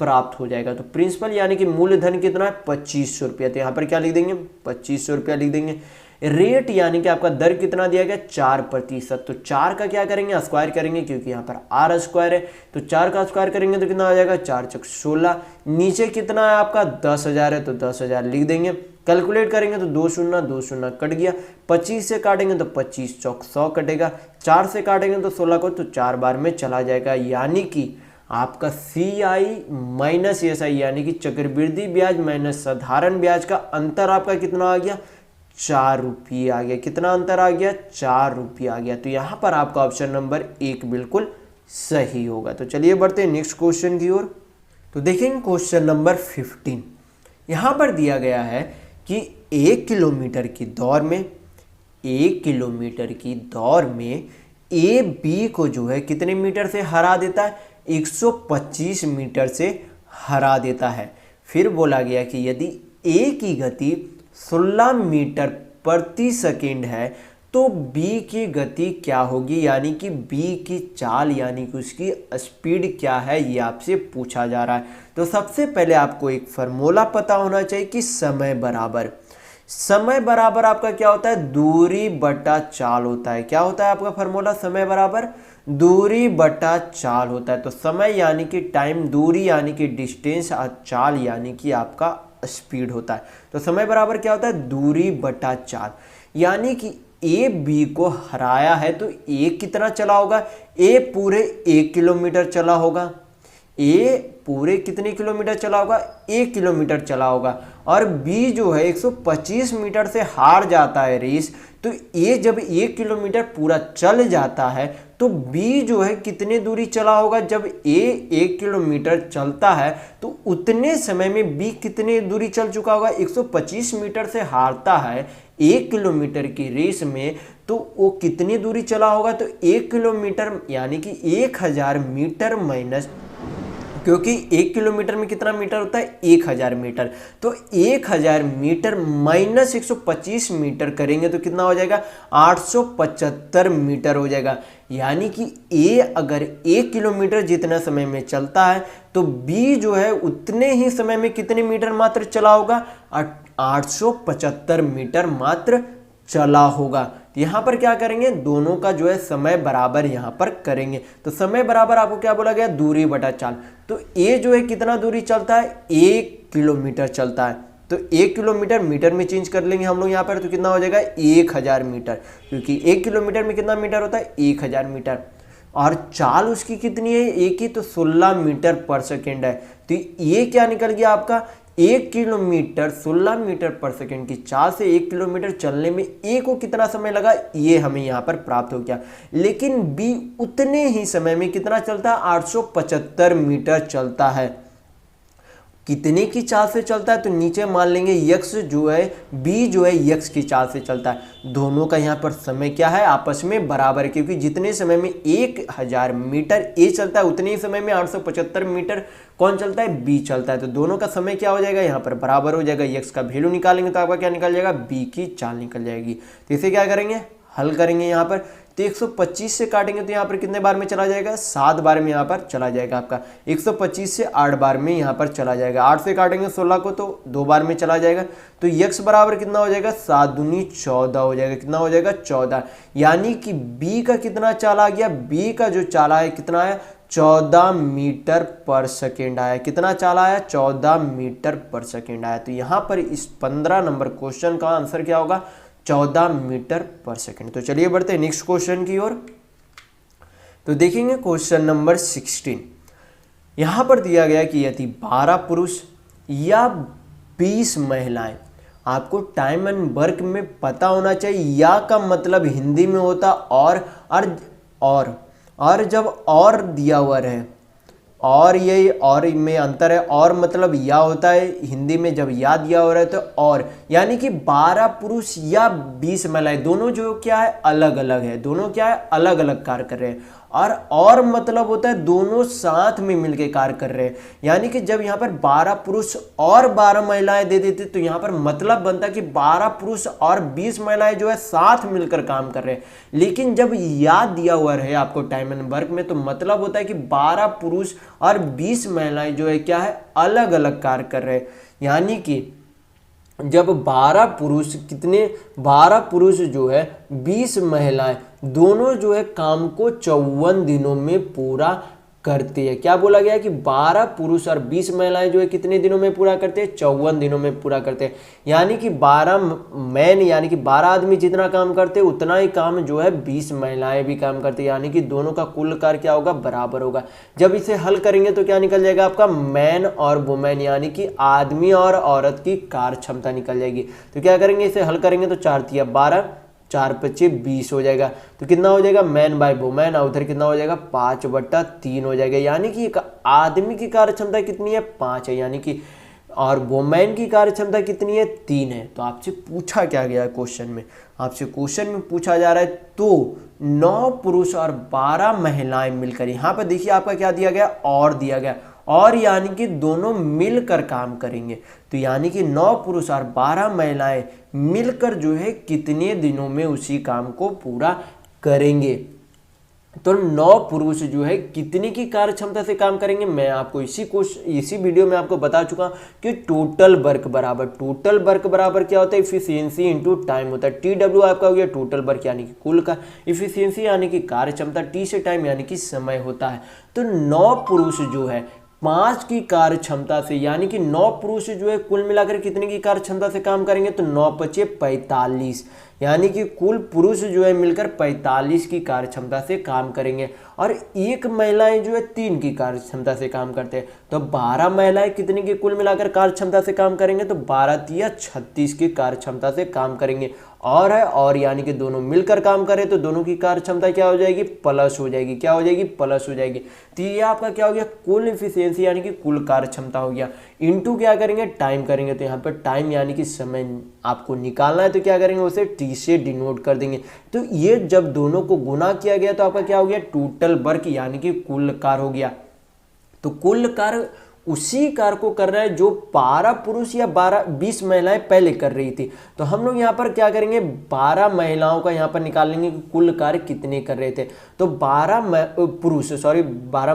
प्राप्त हो जाएगा। तो प्रिंसिपल यानी कि मूलधन कितना है, 2500 रुपया। तो यहाँ पर क्या लिख देंगे, 2500 रुपया लिख देंगे। रेट यानी कि आपका दर कितना दिया गया, 4%। तो 4 का क्या करेंगे, स्क्वायर करेंगे, क्योंकि यहाँ पर R² है। तो 4 का स्क्वायर करेंगे तो कितना हो जाएगा, 4×16। नीचे कितना है आपका, 10,000 है, तो 10,000 लिख देंगे। कैलकुलेट करेंगे तो 2 शून्य 2 शून्य कट गया। 25 से काटेंगे तो 25×100 कटेगा। 4 से काटेंगे तो 16 को, तो 4 बार में चला जाएगा। यानी कि आपका CI माइनस SI यानी कि चक्रवृद्धि ब्याज माइनस साधारण ब्याज का अंतर आपका कितना आ गया, 4 रुपये आ गया। कितना अंतर आ गया, 4 रुपये आ गया। तो यहाँ पर आपका ऑप्शन नंबर 1 बिल्कुल सही होगा। तो चलिए बढ़ते हैं नेक्स्ट क्वेश्चन की ओर। तो देखेंगे क्वेश्चन नंबर 15। यहाँ पर दिया गया है कि 1 किलोमीटर की दौड़ में AB को जो है कितने मीटर से हरा देता है, 125 मीटर से हरा देता है। फिर बोला गया कि यदि A की गति 16 मीटर प्रति सेकेंड है तो b की गति क्या होगी, यानी कि b की चाल यानी कि उसकी स्पीड क्या है, ये आपसे पूछा जा रहा है। तो सबसे पहले आपको एक फार्मूला पता होना चाहिए कि समय बराबर आपका क्या होता है, दूरी बटा चाल होता है। क्या होता है आपका फार्मूला, समय बराबर दूरी बटा चाल होता है। तो समय यानी कि टाइम, दूरी यानी कि डिस्टेंस और चाल यानी कि आपका स्पीड होता है। तो समय बराबर क्या होता है, दूरी बटा चाल। यानी कि ए बी को हराया है तो ए कितना चला होगा, ए पूरे 1 किलोमीटर चला होगा। ए पूरे कितने किलोमीटर चला होगा, 1 किलोमीटर चला होगा। और बी जो है 125 मीटर से हार जाता है रेस, तो ए जब 1 किलोमीटर पूरा चल जाता है तो बी जो है कितने दूरी चला होगा। जब ए 1 किलोमीटर चलता है तो उतने समय में बी कितने दूरी चल चुका होगा, 125 मीटर से हारता है 1 किलोमीटर की रेस में, तो वो कितनी दूरी चला होगा, तो 1 किलोमीटर यानी कि 1000 मीटर माइनस, क्योंकि 1 किलोमीटर में कितना मीटर होता है, 1000 मीटर। तो 1000 मीटर माइनस 125 मीटर करेंगे तो कितना हो जाएगा, 875 मीटर हो जाएगा। यानी कि ए अगर 1 किलोमीटर जितना समय में चलता है तो बी जो है उतने ही समय में कितने मीटर मात्र चला होगा, 875 मीटर मात्र चला होगा। यहाँ पर क्या करेंगे, दोनों का जो है समय बराबर यहाँ पर करेंगे। तो समय बराबर आपको क्या बोला गया, दूरी बटा चाल। तो ए जो है कितना दूरी चलता है, 1 किलोमीटर चलता है। तो 1 किलोमीटर मीटर में चेंज कर लेंगे हम लोग यहाँ पर, तो कितना हो जाएगा 1000 मीटर, क्योंकि 1 किलोमीटर में कितना मीटर होता है, 1000 मीटर। और चाल उसकी कितनी है, एक ही, तो 16 मीटर पर सेकेंड है। तो ये क्या निकल गया आपका, 1 किलोमीटर 16 मीटर पर सेकेंड की चाल से 1 किलोमीटर चलने में ए को कितना समय लगा, ये हमें यहाँ पर प्राप्त हो गया। लेकिन बी उतने ही समय में कितना चलता है, 875 मीटर चलता है। कितने की चाल से चलता है, तो नीचे मान लेंगे यक्स जो है, बी जो है यक्स की चाल से चलता है। दोनों का यहाँ पर समय क्या है, आपस में बराबर है, क्योंकि जितने समय में 1000 मीटर ए चलता है उतने ही समय में 875 मीटर कौन चलता है, बी चलता है। तो दोनों का समय क्या हो जाएगा, यहाँ पर बराबर हो जाएगा। यक्स का वैल्यू निकालेंगे तो आपका क्या निकल जाएगा, बी की चाल निकल जाएगी। तो इसे क्या करेंगे, हल करेंगे यहाँ पर। तो 125 से काटेंगे तो यहाँ पर कितने बार में चला जाएगा, 7 बार में यहाँ पर चला जाएगा आपका। 125 से 8 बार में यहाँ पर चला जाएगा। 8 से काटेंगे 16 को तो 2 बार में चला जाएगा। तो यक्स बराबर कितना हो जाएगा, 7 दूनी 14 हो जाएगा। कितना हो जाएगा, 14। यानी कि बी का कितना चाल आ गया, बी का जो चाला है कितना है, 14 मीटर पर सेकेंड आया। कितना चाल आया, 14 मीटर पर सेकेंड आया। तो यहाँ पर इस 15 नंबर क्वेश्चन का आंसर क्या होगा, 14 मीटर पर सेकेंड। तो चलिए बढ़ते हैं नेक्स्ट क्वेश्चन की ओर। तो देखेंगे क्वेश्चन नंबर 16। यहां पर दिया गया कि यदि 12 पुरुष या 20 महिलाएं, आपको टाइम एंड वर्क में पता होना चाहिए। या का मतलब हिंदी में होता और जब और दिया हुआ रहे, और ये और में अंतर है। और मतलब या होता है हिंदी में, जब या दिया हो रहा है तो और, यानी कि 12 पुरुष या 20 महिलाएं, दोनों जो क्या है अलग अलग है, दोनों क्या है अलग अलग कार्य कर रहे हैं। और मतलब होता है दोनों साथ में मिलकर कार्य कर रहे हैं। यानी कि जब यहाँ पर 12 पुरुष और 12 महिलाएं दे देते तो यहाँ पर मतलब बनता कि 12 पुरुष और 20 महिलाएं जो है साथ मिलकर काम कर रहे हैं। लेकिन जब याद दिया हुआ रहे आपको टाइम एंड वर्क में, तो मतलब होता है कि 12 पुरुष और 20 महिलाएं जो है क्या है अलग अलग कार्य कर रहे हैं। यानी कि जब 12 पुरुष जो है 20 महिलाएं, दोनों जो है काम को 54 दिनों में पूरा करते हैं। क्या बोला गया कि 12 पुरुष और 20 महिलाएं जो है कितने दिनों में पूरा करते हैं, 54 दिनों में पूरा करते हैं। यानी कि 12 मैन यानी कि 12 आदमी जितना काम करते हैं उतना ही काम जो है 20 महिलाएं भी काम करते हैं। यानी कि दोनों का कुल कार्य क्या होगा, बराबर होगा। जब इसे हल करेंगे तो क्या निकल जाएगा आपका, मैन और वुमेन यानी कि आदमी और औरत की कार्य क्षमता निकल जाएगी। तो क्या करेंगे, इसे हल करेंगे तो 4 तिया 12, 4 पच्चे 20 हो जाएगा। तो कितना हो जाएगा, मैन बाय वुमेन, और उधर कितना हो जाएगा 5/3 हो जाएगा। यानी कि एक आदमी की कार्य क्षमता कितनी है, 5 है। यानी कि और वुमेन की कार्य क्षमता कितनी है, 3 है। तो आपसे पूछा क्या गया है क्वेश्चन में, आपसे क्वेश्चन में पूछा जा रहा है तो 9 पुरुष और 12 महिलाएं मिलकर, यहाँ पर देखिए आपका क्या दिया गया, और दिया गया। और यानी कि दोनों मिलकर काम करेंगे। तो यानी कि 9 पुरुष और 12 महिलाएं मिलकर जो है कितने दिनों में उसी काम को पूरा करेंगे। तो 9 पुरुष जो है कितनी की कार्य क्षमता से काम करेंगे, मैं आपको इसी वीडियो में आपको बता चुका कि टोटल वर्क बराबर क्या होता है, इफिशियंसी इनटू टाइम होता है। TW आपका हो गया टोटल वर्क यानी कि कुल का, इफिशियंसी यानी कि कार्य क्षमता, T से टाइम यानी कि समय होता है। तो 9 पुरुष जो है 5 की कार्य क्षमता से, यानी कि 9 पुरुष जो है कुल मिलाकर कितने की कार्य क्षमता से काम करेंगे, तो 9 बचे 45, यानी कि कुल पुरुष जो है मिलकर 45 की कार्य क्षमता से काम करेंगे। और एक महिलाएं जो है 3 की कार्य क्षमता से काम करते हैं। तो 12 महिलाएं कितनी की कुल मिलाकर कार्य क्षमता से काम करेंगे, तो 12 तिया 36 की कार्य क्षमता से काम करेंगे। और यानी कि दोनों मिलकर काम करें तो दोनों की कार्य क्षमता क्या हो जाएगी, प्लस हो जाएगी। क्या हो जाएगी, प्लस हो जाएगी। तो ये आपका क्या हो गया, कुल इफिशियंसी यानी कि कुल कार्य क्षमता हो गया। इनटू क्या करेंगे, टाइम करेंगे। तो यहाँ पर टाइम यानी कि समय आपको निकालना है, तो क्या करेंगे, उसे T से डिनोट कर देंगे। तो ये जब दोनों को गुना किया गया तो आपका क्या हो गया, टोटल वर्क यानी कि कुल कार्य हो गया। तो कुल कार्य उसी कार्य को कर रहा है जो 12 पुरुष या 20 महिलाएं पहले कर रही थी। तो हम लोग यहाँ पर क्या करेंगे, 12 महिलाओं का यहाँ पर निकाल लेंगे कि कुल कार्य कितने कर रहे थे। तो 12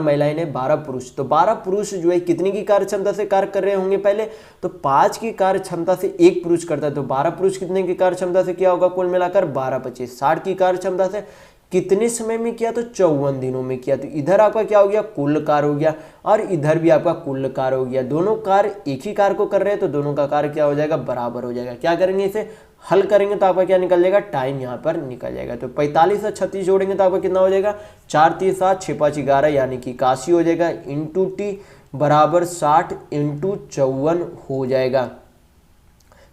महिलाएं ने 12 पुरुष, तो 12 पुरुष जो है कितनी की कार्य क्षमता से कार्य कर रहे होंगे पहले, तो 5 की कार्य क्षमता से एक पुरुष करता है। तो 12 पुरुष कितने की कार्य क्षमता से किया होगा, कुल मिलाकर 12 बचे 60 की कार्य क्षमता से। कितने समय में किया, तो 54 दिनों में किया। तो इधर आपका क्या हो गया, कुल कार्य हो गया, और इधर भी आपका कुल कार्य हो गया। दोनों कार्य एक ही कार्य को कर रहे हैं तो दोनों का कार्य क्या हो जाएगा, बराबर हो जाएगा। क्या करेंगे, इसे हल करेंगे तो आपका क्या निकल जाएगा, टाइम यहाँ पर निकल जाएगा। तो 45 और 36 जोड़ेंगे तो आपका कितना हो जाएगा, 4 3 7 6 5 11 यानी कि 81 हो जाएगा। इंटू T बराबर 60 इंटू 54 हो जाएगा।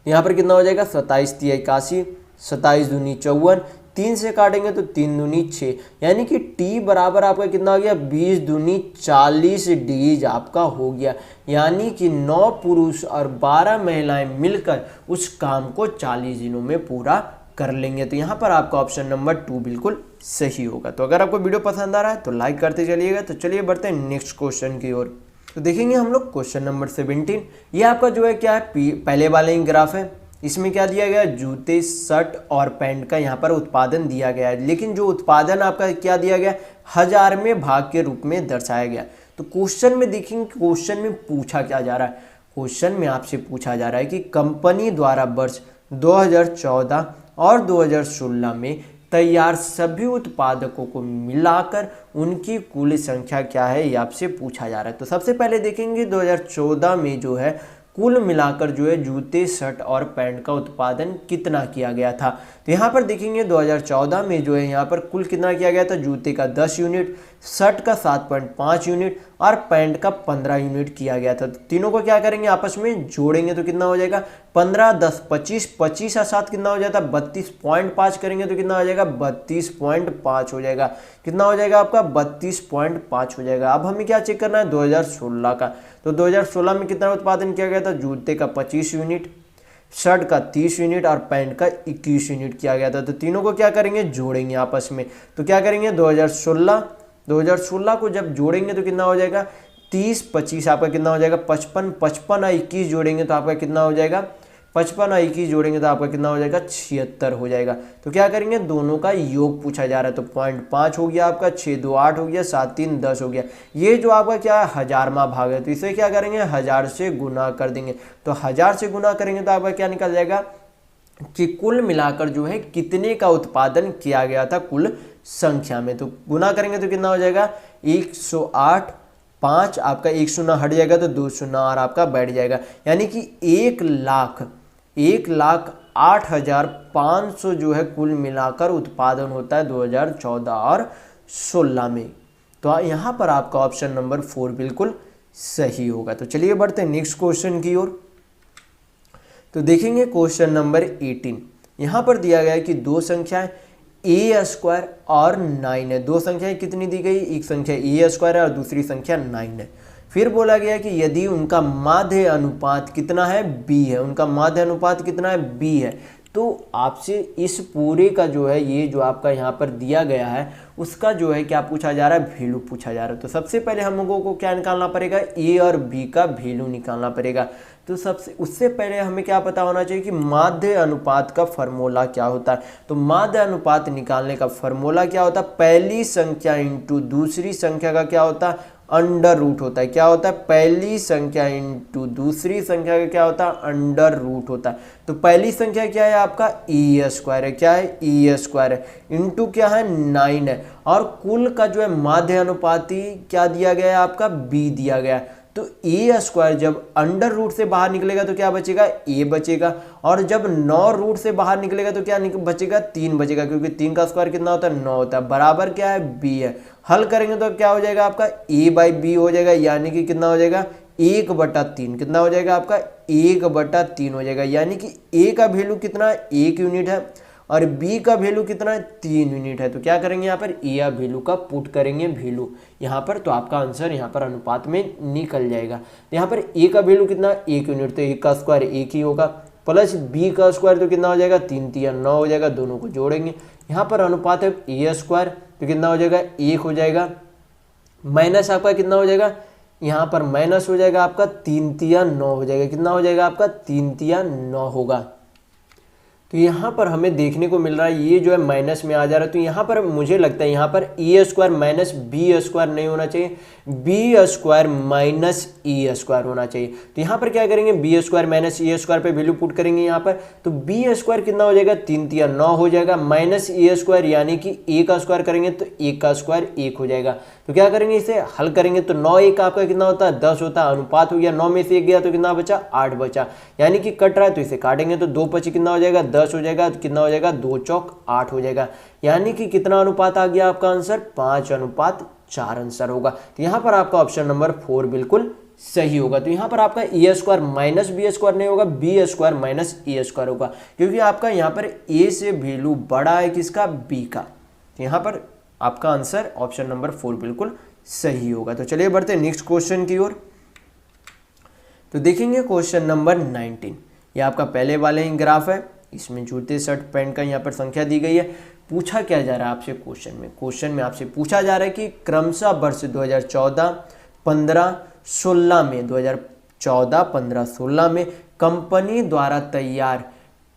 यहाँ पर कितना हो जाएगा, 27 3 81, 27 दूनी 54, 3 से काटेंगे तो 3 दूनी 6, यानी कि T बराबर आपका कितना हो गया, 20 दूनी 40 डेज आपका हो गया। यानी कि 9 पुरुष और 12 महिलाएं मिलकर उस काम को 40 दिनों में पूरा कर लेंगे। तो यहाँ पर आपका ऑप्शन नंबर 2 बिल्कुल सही होगा। तो अगर आपको वीडियो पसंद आ रहा है तो लाइक करते चलिएगा। तो चलिए बढ़ते हैं नेक्स्ट क्वेश्चन की ओर। तो देखेंगे हम लोग क्वेश्चन नंबर 17। ये आपका जो है क्या है, पहले वाले ही ग्राफ है। इसमें क्या दिया गया, जूते शर्ट और पैंट का यहाँ पर उत्पादन दिया गया है, लेकिन जो उत्पादन आपका क्या दिया गया, 1000 में भाग के रूप में दर्शाया गया। तो क्वेश्चन में देखेंगे, क्वेश्चन में पूछा क्या जा रहा है, क्वेश्चन में आपसे पूछा जा रहा है कि कंपनी द्वारा वर्ष 2014 और 2016 में तैयार सभी उत्पादकों को मिलाकर उनकी कुल संख्या क्या है, ये आपसे पूछा जा रहा है। तो सबसे पहले देखेंगे 2014 में जो है कुल मिलाकर जो है जूते शर्ट और पैंट का उत्पादन कितना किया गया था। तो यहाँ पर देखेंगे 2014 में जो है यहाँ पर कुल कितना किया गया था, जूते का 10 यूनिट, शर्ट का 7.5 यूनिट और पैंट का 15 यूनिट किया गया था। तो तीनों को क्या करेंगे, आपस में जोड़ेंगे तो कितना हो जाएगा, 15 10 25, 25 और 7 कितना हो जाता है 32.5, करेंगे तो कितना हो जाएगा 32.5 हो जाएगा। कितना हो जाएगा आपका 32.5 हो जाएगा। अब हमें क्या चेक करना है, 2016 का। तो 2016 में कितना उत्पादन किया गया था, जूते का 25 यूनिट, शर्ट का 30 यूनिट और पैंट का 21 यूनिट किया गया था। तो तीनों को क्या करेंगे, जोड़ेंगे आपस में। तो क्या करेंगे, 2016 को जब जोड़ेंगे तो कितना हो जाएगा, 30 25 आपका कितना हो जाएगा 55, 55 और 21 जोड़ेंगे तो आपका कितना हो जाएगा, 55 और 21 जोड़ेंगे तो आपका कितना हो जाएगा 76 हो जाएगा। तो क्या करेंगे, दोनों का योग पूछा जा रहा है। तो 0.5 हो गया आपका, 6 2 8 हो गया, 7 3 10 हो गया। ये जो आपका क्या है 1000वां भाग है, तो इसे क्या करेंगे 1000 से गुना कर देंगे। तो 1000 से गुना करेंगे तो आपका क्या निकल जाएगा कि कुल मिलाकर जो है कितने का उत्पादन किया गया था कुल संख्या में। तो गुना करेंगे तो कितना हो जाएगा 108, 5 आपका 1 शून्य हट जाएगा तो 2 शून्य और आपका बैठ जाएगा। यानी कि 1,08,500 जो है कुल मिलाकर उत्पादन होता है 2014 और 16 में। तो यहाँ पर आपका ऑप्शन नंबर 4 बिल्कुल सही होगा। तो चलिए बढ़ते हैं नेक्स्ट क्वेश्चन की ओर। तो देखेंगे क्वेश्चन नंबर 18। यहाँ पर दिया गया है कि दो संख्याएं a² और 9 है। दो संख्याएं कितनी दी गई, एक संख्या a² है और दूसरी संख्या 9 है। फिर बोला गया कि यदि उनका माध्य अनुपात कितना है, b है। उनका माध्य अनुपात कितना है, b है। तो आपसे इस पूरे का जो है ये जो आपका यहाँ पर दिया गया है उसका जो है क्या पूछा जा रहा है, वैल्यू पूछा जा रहा है। तो सबसे पहले हम लोगों को क्या निकालना पड़ेगा, ए और बी का वैल्यू निकालना पड़ेगा। तो उससे पहले हमें क्या पता होना चाहिए कि माध्य अनुपात का फॉर्मूला क्या होता है। तो माध्य अनुपात निकालने का फॉर्मूला क्या होता है, पहली संख्या इंटू दूसरी संख्या का क्या होता है, अंडर रूट होता है। क्या होता है, पहली संख्या इंटू दूसरी संख्या का क्या होता है, अंडर रूट होता है। तो पहली संख्या क्या है आपका, ए स्क्वायर है, क्या है, ए स्क्वायर है, इंटू क्या है, 9 है, और कुल का जो है माध्य अनुपाती क्या दिया गया है आपका, बी दिया गया है। तो ए स्क्वायर जब अंडर रूट से बाहर निकलेगा तो क्या बचेगा, ए बचेगा, और जब 9 रूट से बाहर निकलेगा तो क्या बचेगा, 3 बचेगा, क्योंकि 3 का स्क्वायर कितना होता है, 9 होता है, बराबर क्या है, बी है। हल करेंगे तो क्या हो जाएगा आपका, ए बाई बी हो जाएगा, यानी कि कितना हो जाएगा, 1/3। कितना हो जाएगा आपका, 1/3 हो जाएगा, यानी कि ए का वैल्यू कितना, 1 यूनिट है, और बी का वैल्यू कितना है, 3 यूनिट है। तो क्या करेंगे यहाँ पर, ए या वैल्यू का पुट करेंगे वैल्यू यहाँ पर, तो आपका आंसर यहाँ पर अनुपात में निकल जाएगा। यहाँ पर ए का वैल्यू कितना, 1 यूनिट, तो 1 का स्क्वायर 1 ही होगा, प्लस बी का स्क्वायर तो कितना हो जाएगा, 3 3 9 हो जाएगा, दोनों को जोड़ेंगे। यहाँ पर अनुपात है ए स्क्वायर, तो कितना हो जाएगा, 1 हो जाएगा, माइनस आपका कितना हो जाएगा, यहाँ पर माइनस हो जाएगा आपका 3 3 9 हो जाएगा, कितना हो जाएगा आपका, 3 3 9 होगा। तो यहाँ पर हमें देखने को मिल रहा है ये जो है माइनस में आ जा रहा है। तो यहाँ पर मुझे लगता है यहाँ पर ए स्क्वायर माइनस बी स्क्वायर नहीं होना चाहिए, बी स्क्वायर माइनस ए स्क्वायर होना चाहिए। तो यहाँ पर क्या करेंगे, बी स्क्वायर माइनस ए स्क्वायर पे वैल्यू पुट करेंगे यहाँ पर। तो बी स्क्वायर कितना हो जाएगा, 3 3 9 हो जाएगा, माइनस ए स्क्वायर यानी कि ए का स्क्वायर करेंगे तो 1 का स्क्वायर 1 हो जाएगा। तो क्या करेंगे, इसे हल करेंगे तो 9 1 आपका कितना होता है, 10 होता है, अनुपात हो गया, 9 में से 1 गया तो कितना बचा, 8 बचा, यानी कि कट रहा है तो इसे काटेंगे तो 2 5 कितना हो जाएगा, 10 हो जाएगा, तो कितना हो जाएगा, 2 चौक 8 हो जाएगा, यानी कि कितना अनुपात आ गया आपका आंसर, 5:4 आंसर होगा। तो यहाँ पर आपका ऑप्शन नंबर 4 बिल्कुल सही होगा। तो यहाँ पर आपका ए स्क्वायर माइनस बी स्क्वायर नहीं होगा, बी स्क्वायर माइनस ए स्क्वायर होगा, क्योंकि आपका यहाँ पर ए से वैल्यू बड़ा है किसका, बी का। तो यहाँ पर आपका आंसर ऑप्शन नंबर 4 बिल्कुल सही होगा। तो चलिए बढ़ते हैं नेक्स्ट क्वेश्चन की ओर। तो देखेंगे क्वेश्चन नंबर 19, ये आपका पहले वाले ही ग्राफ है, इसमें जूते शर्ट पैंट का यहाँ पर संख्या दी गई है। पूछा क्या जा रहा है आपसे क्वेश्चन में आपसे पूछा जा रहा है कि क्रमशः वर्ष 2014, 15, 16 में 2014, 15, 16 में कंपनी द्वारा तैयार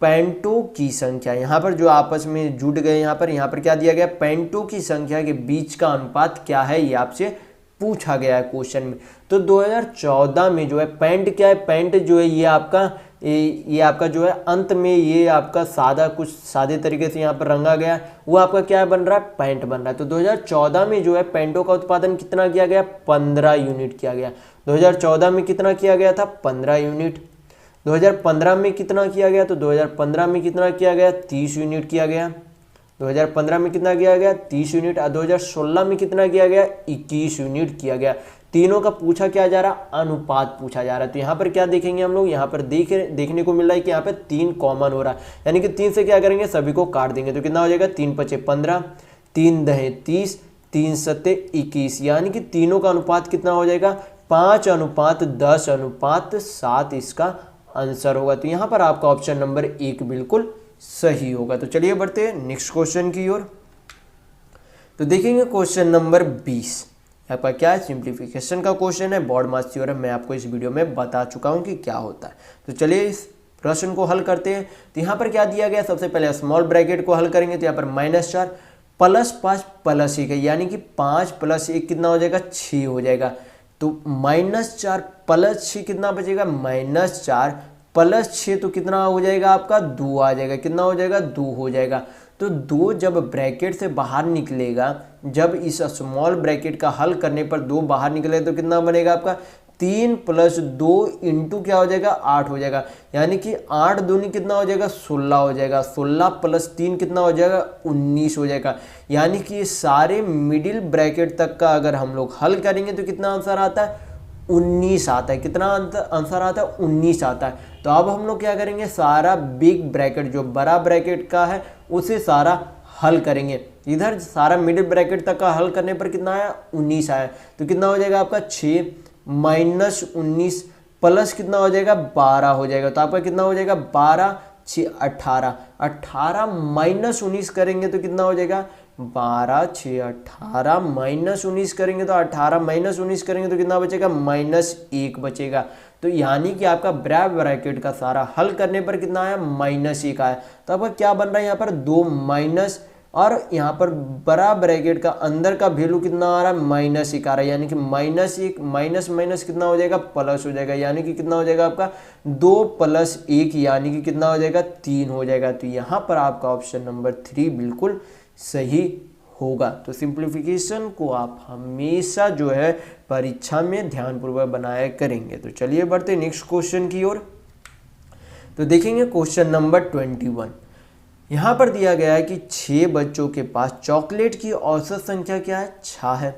पैंटों की संख्या, यहाँ पर जो आपस में जुड़ गए, यहाँ पर क्या दिया गया, पैंटों की संख्या के बीच का अनुपात क्या है, ये आपसे पूछा गया है क्वेश्चन में। तो 2014 में जो है पैंट क्या है, पैंट जो है ये आपका जो है अंत में ये आपका कुछ सादे तरीके से यहाँ पर रंगा गया, वो आपका क्या बन रहा है, पैंट बन रहा है। तो 2014 में जो है पैंटों का उत्पादन कितना किया गया, 15 यूनिट किया गया। 2014 में कितना किया गया था, 15 यूनिट। 2015 में कितना किया गया, तो 2015 में कितना किया गया, 30 यूनिट किया गया। 2015 में कितना किया गया, 30 यूनिट। 2016 में कितना किया गया, 21 यूनिट किया गया। तीनों का पूछा क्या जा रहा, अनुपात पूछा जा रहा है। तो यहाँ पर क्या देखेंगे हम लोग, यहाँ पर देखने को मिल रहा है कि यहाँ पे 3 कॉमन हो रहा है, यानी कि 3 से क्या करेंगे, सभी को काट देंगे। तो कितना हो जाएगा, 3 5 15, 3 10 30, 3 7 21, यानी कि तीनों का अनुपात कितना हो जाएगा, 5:10:7 इसका आंसर होगा। तो यहाँ पर आपका ऑप्शन नंबर 1 बिल्कुल सही होगा। तो चलिए बढ़ते हैं नेक्स्ट क्वेश्चन की ओर। तो देखेंगे क्वेश्चन नंबर 20, आपका क्या है, सिंप्लीफिकेशन का क्वेश्चन है। बॉड मास थ्योरम मैं आपको इस वीडियो में बता चुका हूं कि क्या होता है। तो चलिए इस प्रश्न को हल करते हैं। तो यहाँ पर क्या दिया गया, सबसे पहले स्मॉल ब्रैकेट को हल करेंगे। तो यहाँ पर -4 +5 +1 है, यानी कि 5 + 1 कितना हो जाएगा, 6 हो जाएगा। तो -4 + 6 कितना बचेगा, -4 + 6 तो कितना हो जाएगा आपका, 2 आ जाएगा। कितना हो जाएगा, 2 हो जाएगा। तो 2 जब ब्रैकेट से बाहर निकलेगा, जब इस स्मॉल ब्रैकेट का हल करने पर 2 बाहर निकलेगा तो कितना बनेगा आपका, 3 + 2 इंटू क्या हो जाएगा, 8 हो जाएगा। यानी कि 8 दूनी कितना हो जाएगा, 16 हो जाएगा। 16 + 3 कितना हो जाएगा, 19 हो जाएगा। यानी कि ये सारे मिडिल ब्रैकेट तक का अगर हम लोग हल करेंगे तो कितना आंसर आता है, 19 आता है। कितना आंसर आता है, 19 आता है। तो अब हम लोग क्या करेंगे, सारा बिग ब्रैकेट जो बड़ा ब्रैकेट का है उसे सारा हल करेंगे। इधर सारा मिडिल ब्रैकेट तक का हल करने पर कितना आया, 19 आया। तो कितना हो जाएगा आपका, 6 - 19 प्लस कितना हो जाएगा, 12 हो जाएगा। तो आपका कितना हो जाएगा, 12 18, 18 माइनस 19 करेंगे तो कितना हो जाएगा 12, 6, 18 माइनस 19 करेंगे तो 18 माइनस 19 करेंगे तो कितना बचेगा -1 बचेगा। तो यानी कि आपका ब्रैकेट का सारा हल करने पर कितना आया -1 आया। तो आपका क्या बन रहा है यहाँ पर 2 माइनस, और यहाँ पर बड़ा ब्रैकेट का अंदर का वैल्यू कितना आ रहा है -1 आ रहा है, यानी कि -1 माइनस माइनस कितना हो जाएगा प्लस हो जाएगा, यानी कि कितना हो जाएगा आपका 2 + 1 यानी कि कितना हो जाएगा 3 हो जाएगा। तो यहाँ पर आपका ऑप्शन नंबर 3 बिल्कुल सही होगा। तो सिंप्लीफिकेशन को आप हमेशा जो है परीक्षा में ध्यानपूर्वक बनाया करेंगे। तो चलिए बढ़ते नेक्स्ट क्वेश्चन की ओर। तो देखेंगे क्वेश्चन नंबर 21। यहाँ पर दिया गया है कि 6 बच्चों के पास चॉकलेट की औसत संख्या क्या है 6 है।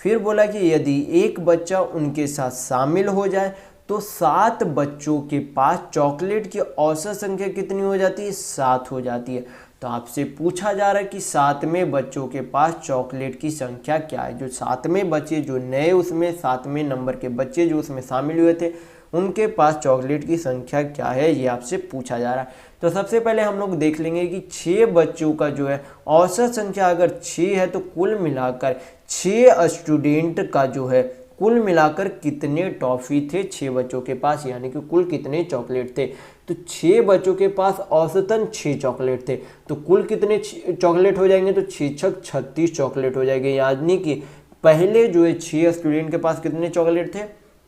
फिर बोला कि यदि एक बच्चा उनके साथ शामिल हो जाए तो 7 बच्चों के पास चॉकलेट की औसत संख्या कितनी हो जाती है 7 हो जाती है। तो आपसे पूछा जा रहा है कि 7वें बच्चों के पास चॉकलेट की संख्या क्या है। जो 7वें बच्चे जो नए उसमें 7वें नंबर के बच्चे जो उसमें शामिल हुए थे उनके पास चॉकलेट की संख्या क्या है, ये आपसे पूछा जा रहा है। तो सबसे पहले हम लोग देख लेंगे कि 6 बच्चों का जो है औसत संख्या अगर 6 है तो कुल मिलाकर 6 स्टूडेंट का जो है कुल मिलाकर कितने टॉफी थे 6 बच्चों के पास, यानी कि कुल कितने चॉकलेट थे। तो 6 बच्चों के पास औसतन 6 चॉकलेट थे, तो कुल कितने चॉकलेट हो जाएंगे तो 6 छक 36 चॉकलेट हो जाएंगे, यानी कि पहले जो है 6 स्टूडेंट के पास कितने चॉकलेट थे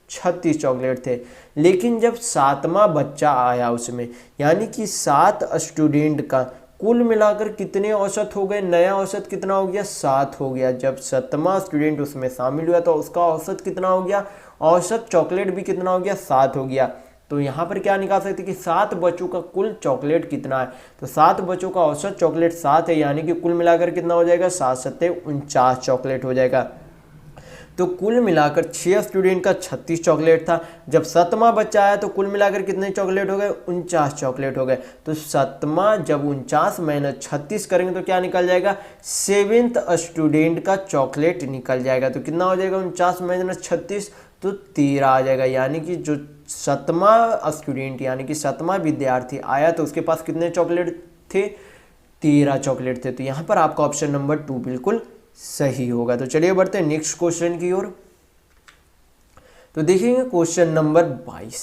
36 चॉकलेट थे। लेकिन जब 7वां बच्चा आया उसमें, यानी कि 7 स्टूडेंट का कुल मिलाकर कितने औसत हो गए, नया औसत कितना हो गया 7 हो गया। जब 7वां स्टूडेंट उसमें शामिल हुआ तो उसका औसत कितना हो गया, औसत चॉकलेट भी कितना हो गया 7 हो गया। तो यहाँ पर क्या निकाल सकते कि 7 बच्चों का कुल चॉकलेट कितना है, तो 7 बच्चों का औसत चॉकलेट 7 है, यानी कि कुल मिलाकर कितना हो जाएगा 7 7 49 चॉकलेट हो जाएगा। तो कुल मिलाकर 6 स्टूडेंट का 36 चॉकलेट था। जब 7वां बच्चा आया तो कुल मिलाकर कितने चॉकलेट हो गए 49 चॉकलेट हो गए। तो 7वां जब 49 माइनस 36 करेंगे तो क्या निकल जाएगा 7th स्टूडेंट का चॉकलेट निकल जाएगा। तो कितना हो जाएगा 49 माइनस 36 तो 13 आ जाएगा, यानी कि जो 7वां स्टूडेंट यानी कि 7वां विद्यार्थी आया तो उसके पास कितने चॉकलेट थे 13 चॉकलेट थे। तो यहाँ पर आपका ऑप्शन नंबर 2 बिल्कुल सही होगा। तो चलिए बढ़ते हैं नेक्स्ट क्वेश्चन की ओर। तो देखेंगे क्वेश्चन नंबर 22।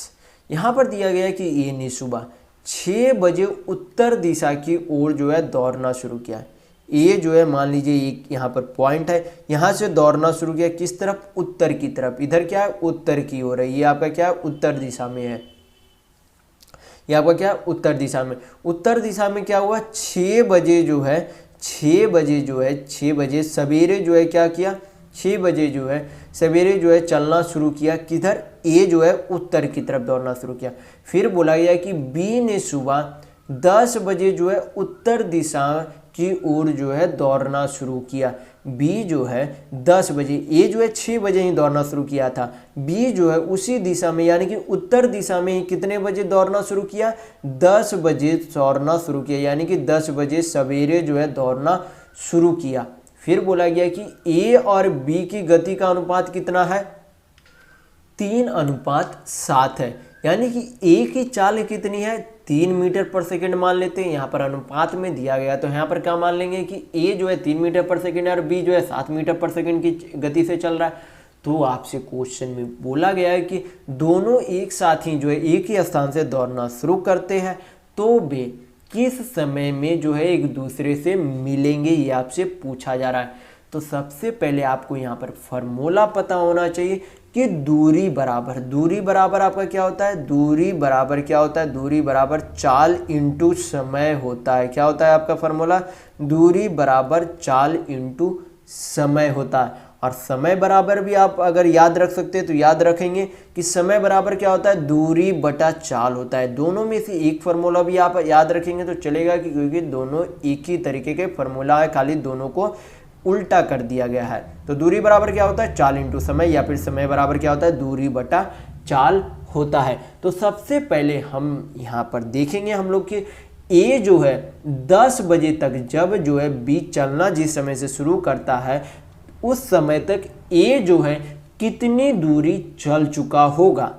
यहाँ पर दिया गया है कि ए ने सुबह 6 बजे उत्तर दिशा की ओर जो है दौड़ना शुरू किया। ए जो है मान लीजिए एक यहाँ पर पॉइंट है, यहाँ से दौड़ना शुरू किया किस तरफ उत्तर की तरफ। इधर क्या है उत्तर की ओर है, ये आपका क्या है उत्तर दिशा में है, ये आपका क्या है उत्तर दिशा में। उत्तर दिशा में क्या हुआ 6 बजे जो है 6 बजे सवेरे जो है क्या किया 6 बजे जो है सवेरे जो है चलना शुरू किया किधर, ए जो है उत्तर की तरफ दौड़ना शुरू किया। फिर बोला गया कि बी ने सुबह 10 बजे जो है उत्तर दिशा की ओर जो है दौड़ना शुरू किया। बी जो है 10 बजे, ए जो है 6 बजे ही दौड़ना शुरू किया था, बी जो है उसी दिशा में यानी कि उत्तर दिशा में ही कितने बजे दौड़ना शुरू किया 10 बजे दौड़ना शुरू किया, यानी कि 10 बजे सवेरे जो है दौड़ना शुरू किया। फिर बोला गया कि ए और बी की गति का अनुपात कितना है 3:7 है, यानी कि ए की चाल कितनी है 3 मीटर पर सेकंड मान लेते हैं। यहाँ पर अनुपात में दिया गया तो यहाँ पर क्या मान लेंगे कि ए जो है 3 मीटर पर सेकंड है और बी जो है 7 मीटर पर सेकंड की गति से चल रहा है। तो आपसे क्वेश्चन में बोला गया है कि दोनों एक साथ ही जो है एक ही स्थान से दौड़ना शुरू करते हैं तो वे किस समय में जो है एक दूसरे से मिलेंगे, ये आपसे पूछा जा रहा है। तो सबसे पहले आपको यहाँ पर फॉर्मूला पता होना चाहिए कि दूरी बराबर आपका क्या होता है, दूरी बराबर चाल इंटू समय होता है। क्या होता है आपका फॉर्मूला, दूरी बराबर चाल इंटू समय होता है। और समय बराबर भी आप अगर याद रख सकते हैं तो याद रखेंगे कि समय बराबर क्या होता है दूरी बटा चाल होता है। दोनों में से एक फार्मूला भी आप याद रखेंगे तो चलेगा कि क्योंकि दोनों एक ही तरीके के फार्मूला है, खाली दोनों को उल्टा कर दिया गया है। तो दूरी बराबर क्या होता है चाल इंटू समय, या फिर समय बराबर क्या होता है दूरी बटा चाल होता है। तो सबसे पहले हम यहाँ पर देखेंगे हम लोग कि ए जो है 10 बजे तक जब जो है बी चलना जिस समय से शुरू करता है उस समय तक ए जो है कितनी दूरी चल चुका होगा।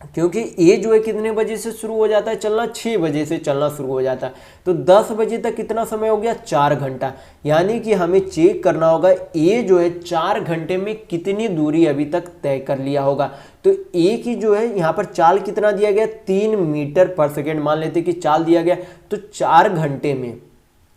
क्योंकि ये जो है कितने बजे से शुरू हो जाता है चलना, 6 बजे से चलना शुरू हो जाता है। तो 10 बजे तक कितना समय हो गया, 4 घंटा। यानी कि हमें चेक करना होगा ये जो है 4 घंटे में कितनी दूरी अभी तक तय कर लिया होगा। तो ए की जो है यहाँ पर चाल कितना दिया गया, 3 मीटर पर सेकेंड मान लेते कि चाल दिया गया। तो 4 घंटे में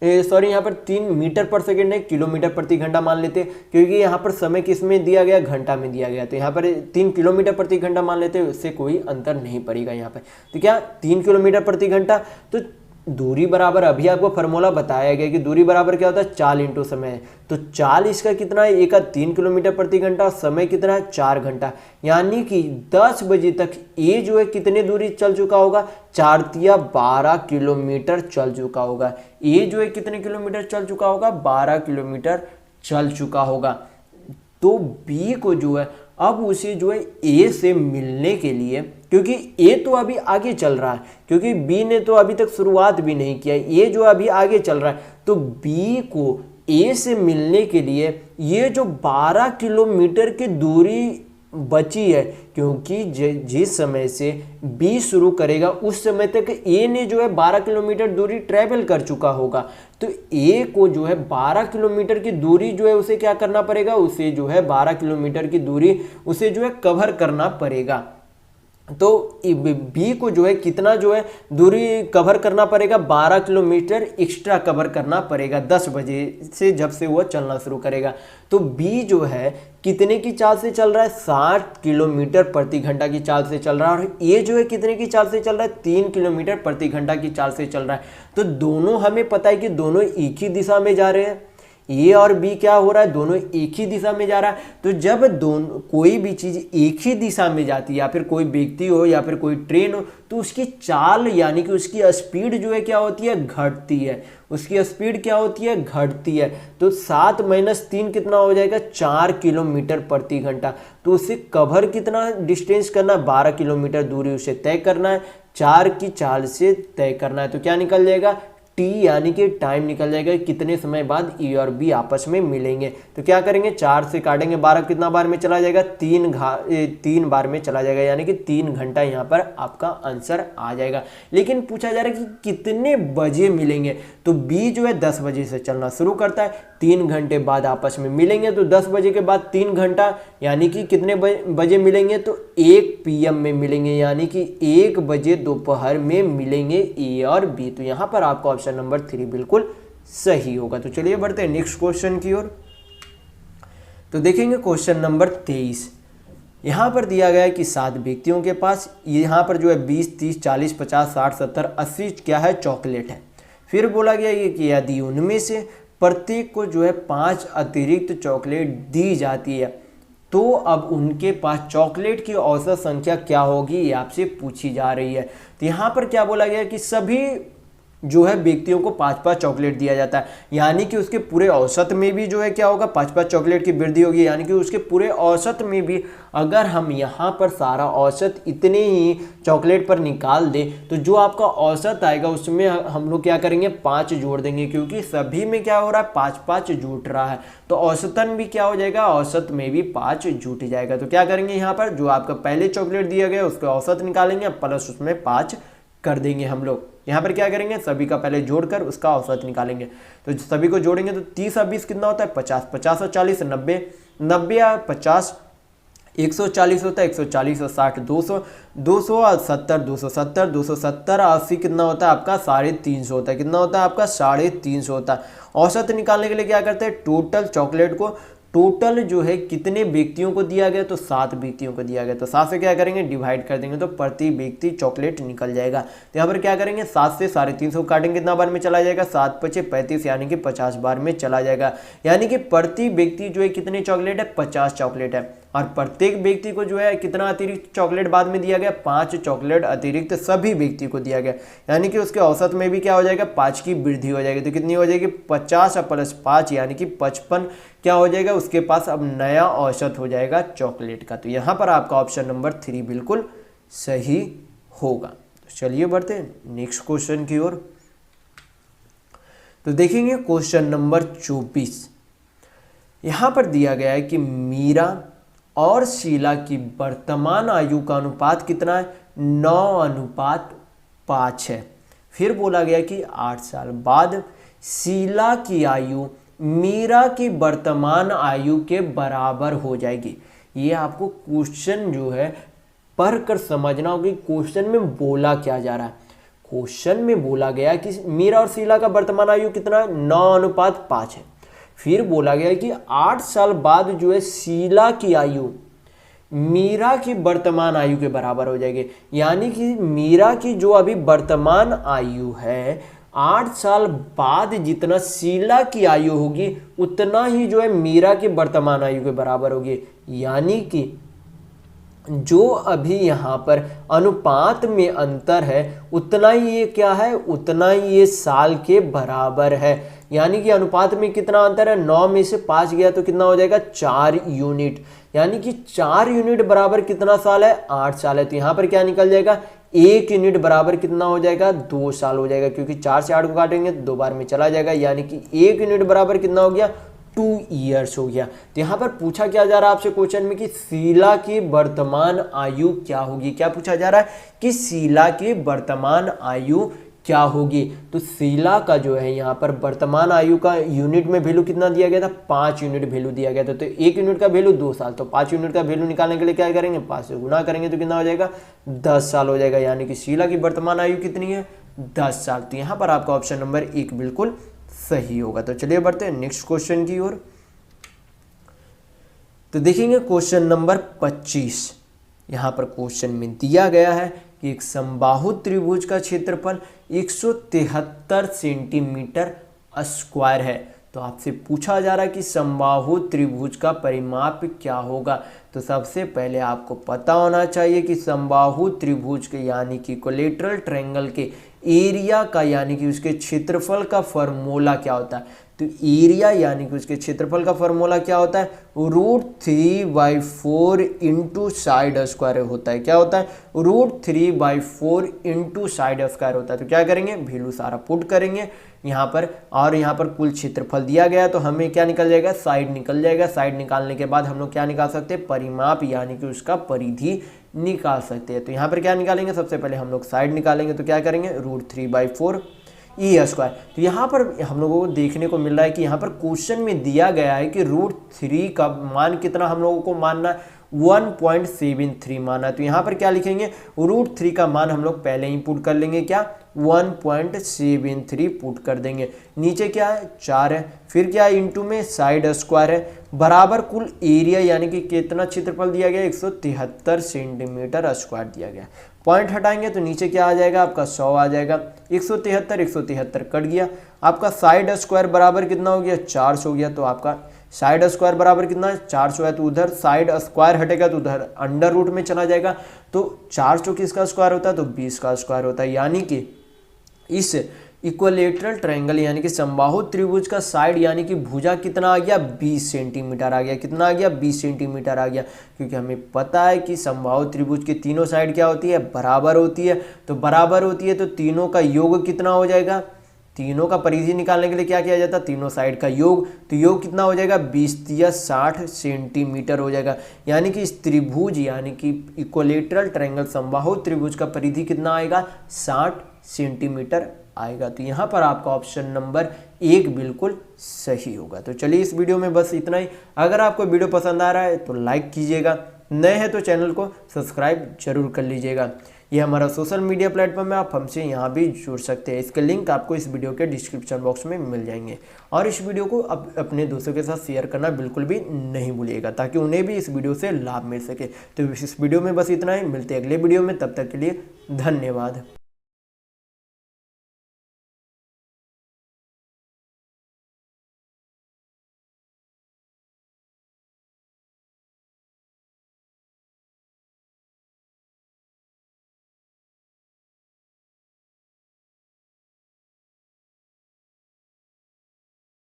सॉरी यहाँ पर 3 मीटर पर सेकेंड है, किलोमीटर प्रति घंटा मान लेते क्योंकि यहाँ पर समय किस में दिया गया, घंटा में दिया गया। तो यहाँ पर 3 किलोमीटर प्रति घंटा मान लेते, उससे कोई अंतर नहीं पड़ेगा यहाँ पर। तो क्या 3 किलोमीटर प्रति घंटा, तो दूरी बराबर अभी आपको फार्मूला बताया गया कि दूरी बराबर क्या होता है, चाल इंटू समय। तो चाल इसका कितना है, एक का 3 किलोमीटर प्रति घंटा और समय कितना है, 4 घंटा। यानी कि 10 बजे तक ये जो है कितने दूरी चल चुका होगा, 4 तिया 12 किलोमीटर चल चुका होगा। ये जो है कितने किलोमीटर चल चुका होगा, 12 किलोमीटर चल चुका होगा। तो बी को जो है अब उसे जो है ए से मिलने के लिए, क्योंकि ए तो अभी आगे चल रहा है, क्योंकि बी ने तो अभी तक शुरुआत भी नहीं किया, ये जो अभी आगे चल रहा है, तो बी को ए से मिलने के लिए ये जो 12 किलोमीटर की दूरी बची है, क्योंकि जिस समय से बी शुरू करेगा उस समय तक ए ने जो है 12 किलोमीटर दूरी ट्रैवल कर चुका होगा। तो ए को जो है 12 किलोमीटर की दूरी जो है उसे क्या करना पड़ेगा, उसे जो है 12 किलोमीटर की दूरी उसे जो है कवर करना पड़ेगा। तो बी को जो है कितना जो है दूरी कवर करना पड़ेगा, 12 किलोमीटर एक्स्ट्रा कवर करना पड़ेगा 10 बजे से, जब से वह चलना शुरू करेगा। तो बी जो है कितने की चाल से चल रहा है, 60 किलोमीटर प्रति घंटा की चाल से चल रहा है, और ये जो है कितने की चाल से चल रहा है, 3 किलोमीटर प्रति घंटा की चाल से चल रहा है। तो दोनों हमें पता है कि दोनों एक ही दिशा में जा रहे हैं, ए और बी क्या हो रहा है, दोनों एक ही दिशा में जा रहा है। तो जब दोनों कोई भी चीज एक ही दिशा में जाती है, या फिर कोई व्यक्ति हो या फिर कोई ट्रेन हो, तो उसकी चाल यानी कि उसकी स्पीड जो है क्या होती है, घटती है। उसकी स्पीड क्या होती है, घटती है। तो 7 - 3 कितना हो जाएगा, 4 किलोमीटर प्रति घंटा। तो उसे कवर कितना डिस्टेंस करना, 12 किलोमीटर दूरी उसे तय करना है, 4 की चाल से तय करना है। तो क्या निकल जाएगा, टी यानी कि टाइम निकल जाएगा, कितने समय बाद ए और बी आपस में मिलेंगे। तो क्या करेंगे, 4 से काटेंगे, 12 कितना बार में चला जाएगा, 3 बार में चला जाएगा, यानी कि 3 घंटा यहाँ पर आपका आंसर आ जाएगा। लेकिन पूछा जा रहा है कि कितने बजे मिलेंगे। तो बी जो है 10 बजे से चलना शुरू करता है, 3 घंटे बाद आपस में मिलेंगे। तो 10 बजे के बाद 3 घंटा यानी कि कितने बजे मिलेंगे, तो 1 PM में मिलेंगे, यानी कि 1 बजे दोपहर में मिलेंगे ए और बी। तो यहाँ पर आपका ऑप्शन नंबर 3 बिल्कुल सही होगा। तो चलिए बढ़ते हैं नेक्स्ट क्वेश्चन की ओर। तो देखेंगे क्वेश्चन नंबर 23। यहाँ पर दिया गया है कि 7 व्यक्तियों के पास यहाँ पर जो है 20, 30, 40, 50, 60, 70, 80 क्या है, चॉकलेट है। फिर बोला गया ये कि यदि उनमें से प्रत्येक को जो है 5 अतिरिक्त चॉकलेट दी जाती है, तो अब उनके पास चॉकलेट की औसत संख्या क्या होगी, ये आपसे पूछी जा रही है। तो यहाँ पर क्या बोला गया कि सभी जो है व्यक्तियों को 5-5 चॉकलेट दिया जाता है, यानी कि उसके पूरे औसत में भी जो है क्या होगा, 5-5 चॉकलेट की वृद्धि होगी। यानी कि उसके पूरे औसत में भी अगर हम यहाँ पर सारा औसत इतने ही चॉकलेट पर निकाल दें, तो जो आपका औसत आएगा उसमें हम लोग क्या करेंगे, 5 जोड़ देंगे, क्योंकि सभी में क्या हो रहा है, 5-5 जुट रहा है। तो औसतन भी क्या हो जाएगा, औसत में भी 5 जुट जाएगा। तो क्या करेंगे, यहाँ पर जो आपका पहले चॉकलेट दिया गया उसका औसत निकालेंगे प्लस उसमें 5 कर देंगे हम लोग। यहाँ पर क्या करेंगे, सभी का पहले जोड़कर उसका औसत निकालेंगे। तो सभी को जोड़ेंगे तो 30 और 20 कितना होता है, 50, 50 और 40 90, 90 और 50 140 होता है, 140 और 60 200, 200 और 70 270, 270 और 80 कितना होता है आपका 350 होता है। कितना होता है आपका 350 होता है। औसत निकालने के लिए क्या करते हैं, टोटल चॉकलेट को, टोटल जो है कितने व्यक्तियों को दिया गया, तो 7 व्यक्तियों को दिया गया। तो 7 से क्या करेंगे, डिवाइड कर देंगे, तो प्रति व्यक्ति चॉकलेट निकल जाएगा। तो यहाँ पर क्या करेंगे, 7 से 350 काटेंगे, कितना बार में चला जाएगा, 7 × 5 = 35, यानी कि 50 बार में चला जाएगा। यानी कि प्रति व्यक्ति जो है कितने चॉकलेट है, 50 चॉकलेट है। और प्रत्येक व्यक्ति को जो है कितना अतिरिक्त चॉकलेट बाद में दिया गया, 5 चॉकलेट अतिरिक्त सभी व्यक्ति को दिया गया, यानी कि उसके औसत में भी क्या हो जाएगा, 5 की वृद्धि हो जाएगी। तो कितनी हो जाएगी, 50 + 5 यानी कि 55 क्या हो जाएगा, उसके पास अब नया औसत हो जाएगा चॉकलेट का। तो यहाँ पर आपका ऑप्शन नंबर 3 बिल्कुल सही होगा। तो चलिए बढ़ते हैं नेक्स्ट क्वेश्चन की ओर। तो देखेंगे क्वेश्चन नंबर 24। यहाँ पर दिया गया है कि मीरा और शीला की वर्तमान आयु का अनुपात कितना है? 9:5 है। फिर बोला गया कि 8 साल बाद शीला की आयु मीरा की वर्तमान आयु के बराबर हो जाएगी। ये आपको क्वेश्चन जो है पढ़ कर समझना होगा कि क्वेश्चन में बोला क्या जा रहा है। क्वेश्चन में बोला गया कि मीरा और शीला का वर्तमान आयु कितना है? 9:5 है। फिर बोला गया कि 8 साल बाद जो है शीला की आयु मीरा की वर्तमान आयु के बराबर हो जाएगी। यानी कि मीरा की जो अभी वर्तमान आयु है 8 साल बाद जितना शीला की आयु होगी उतना ही जो है मीरा की वर्तमान आयु के बराबर होगी। यानी कि जो अभी यहाँ पर अनुपात में अंतर है उतना ही ये क्या है? उतना ही ये साल के बराबर है। यानी कि अनुपात में कितना अंतर है? 9 में से 5 गया तो कितना हो जाएगा? 4 यूनिट। यानी कि 4 यूनिट बराबर कितना साल है? 8 साल है। तो यहाँ पर क्या निकल जाएगा? 1 यूनिट बराबर कितना हो जाएगा? 2 साल हो जाएगा, क्योंकि 4 से 8 को काटेंगे तो 2 बार में चला जाएगा। यानी कि 1 यूनिट बराबर कितना हो गया? 2 ईयर्स हो गया। तो यहाँ पर पूछा क्या जा रहा है आपसे क्वेश्चन में कि शीला की वर्तमान आयु क्या होगी। क्या पूछा जा रहा है? कि शीला की वर्तमान आयु क्या होगी। तो शीला का जो है यहाँ पर वर्तमान आयु का यूनिट में वैल्यू कितना दिया गया था? 5 यूनिट वैल्यू दिया गया था। तो 1 यूनिट का वैल्यू 2 साल, तो 5 यूनिट का वैल्यू निकालने के लिए क्या करेंगे? 5 से गुना करेंगे तो कितना हो जाएगा? 10 साल हो जाएगा। यानी कि शीला की वर्तमान आयु कितनी है? 10 साल। तो यहाँ पर आपका ऑप्शन नंबर 1 बिल्कुल सही होगा। तो चलिए बढ़ते हैं नेक्स्ट क्वेश्चन की ओर। तो देखेंगे क्वेश्चन नंबर 25। यहाँ पर क्वेश्चन में दिया गया है कि एक समबाहु त्रिभुज का क्षेत्रफल 173 सेंटीमीटर स्क्वायर है। तो आपसे पूछा जा रहा है कि समबाहु त्रिभुज का परिमाप क्या होगा। तो सबसे पहले आपको पता होना चाहिए कि समबाहु त्रिभुज के यानी कि इक्विलैटरल ट्रायंगल के एरिया का यानी कि उसके क्षेत्रफल का फॉर्मूला क्या होता है। तो एरिया यानी कि उसके क्षेत्रफल का फॉर्मूला क्या होता है? √3/4 इंटू साइड स्क्वायर होता है। क्या होता है? √3/4 इंटू साइड स्क्वायर होता है। तो क्या करेंगे? वैल्यू सारा पुट करेंगे यहाँ पर, और यहाँ पर कुल क्षेत्रफल दिया गया तो हमें क्या निकल जाएगा? साइड निकल जाएगा। साइड निकालने के बाद हम लोग क्या निकाल सकते हैं? परिमाप यानी कि उसका परिधि निकाल सकते हैं। तो यहाँ पर क्या निकालेंगे? सबसे पहले हम लोग साइड निकालेंगे। तो क्या करेंगे? √3/4 ई स्क्वायर। तो यहाँ पर हम लोगों को देखने को मिल रहा है कि यहाँ पर क्वेश्चन में दिया गया है कि √3 का मान कितना हम लोगों को मानना है? 1.73 माना है। तो यहाँ पर क्या लिखेंगे? √3 का मान हम लोग पहले ही पुट कर लेंगे। क्या? 1.73 पुट कर देंगे। नीचे क्या है? 4 है। फिर क्या है? इंटू में साइड स्क्वायर है बराबर कुल एरिया यानी कि कितना क्षेत्रफल दिया गया? 173 सेंटीमीटर स्क्वायर दिया गया। पॉइंट हटाएंगे तो नीचे क्या आ जाएगा? आपका 100 आ जाएगा। 173 कट गया। आपका साइड स्क्वायर बराबर कितना हो गया? 400 हो गया। तो आपका साइड स्क्वायर बराबर कितना है? 400 है। तो उधर साइड स्क्वायर हटेगा तो उधर अंडर रूट में चला जाएगा। तो 400 किसका स्क्वायर होता है? तो 20 का स्क्वायर होता है। यानी कि इस इक्विलैटरल ट्रायंगल यानी कि समबाहु त्रिभुज का साइड यानी कि भुजा कितना आ गया? 20 सेंटीमीटर आ गया। कितना आ गया? 20 सेंटीमीटर आ गया। क्योंकि हमें पता है कि समबाहु त्रिभुज की तीनों साइड क्या होती है? बराबर होती है। तो बराबर होती है तो तीनों का योग कितना हो जाएगा? तीनों का परिधि निकालने के लिए क्या किया जाता है? तीनों साइड का योग। तो योग कितना हो जाएगा? 20 या 60 सेंटीमीटर हो जाएगा। यानी कि इस त्रिभुज यानी कि इक्विलैटरल ट्रायंगल समबाहु त्रिभुज का परिधि कितना आएगा? 60 सेंटीमीटर आएगा। तो यहाँ पर आपका ऑप्शन नंबर 1 बिल्कुल सही होगा। तो चलिए इस वीडियो में बस इतना ही। अगर आपको वीडियो पसंद आ रहा है तो लाइक कीजिएगा, नए हैं तो चैनल को सब्सक्राइब जरूर कर लीजिएगा। ये हमारा सोशल मीडिया प्लेटफॉर्म है, आप हमसे यहाँ भी जुड़ सकते हैं। इसके लिंक आपको इस वीडियो के डिस्क्रिप्शन बॉक्स में मिल जाएंगे। और इस वीडियो को अपने दोस्तों के साथ शेयर करना बिल्कुल भी नहीं भूलिएगा ताकि उन्हें भी इस वीडियो से लाभ मिल सके। तो इस वीडियो में बस इतना ही। मिलते हैं अगले वीडियो में, तब तक के लिए धन्यवाद।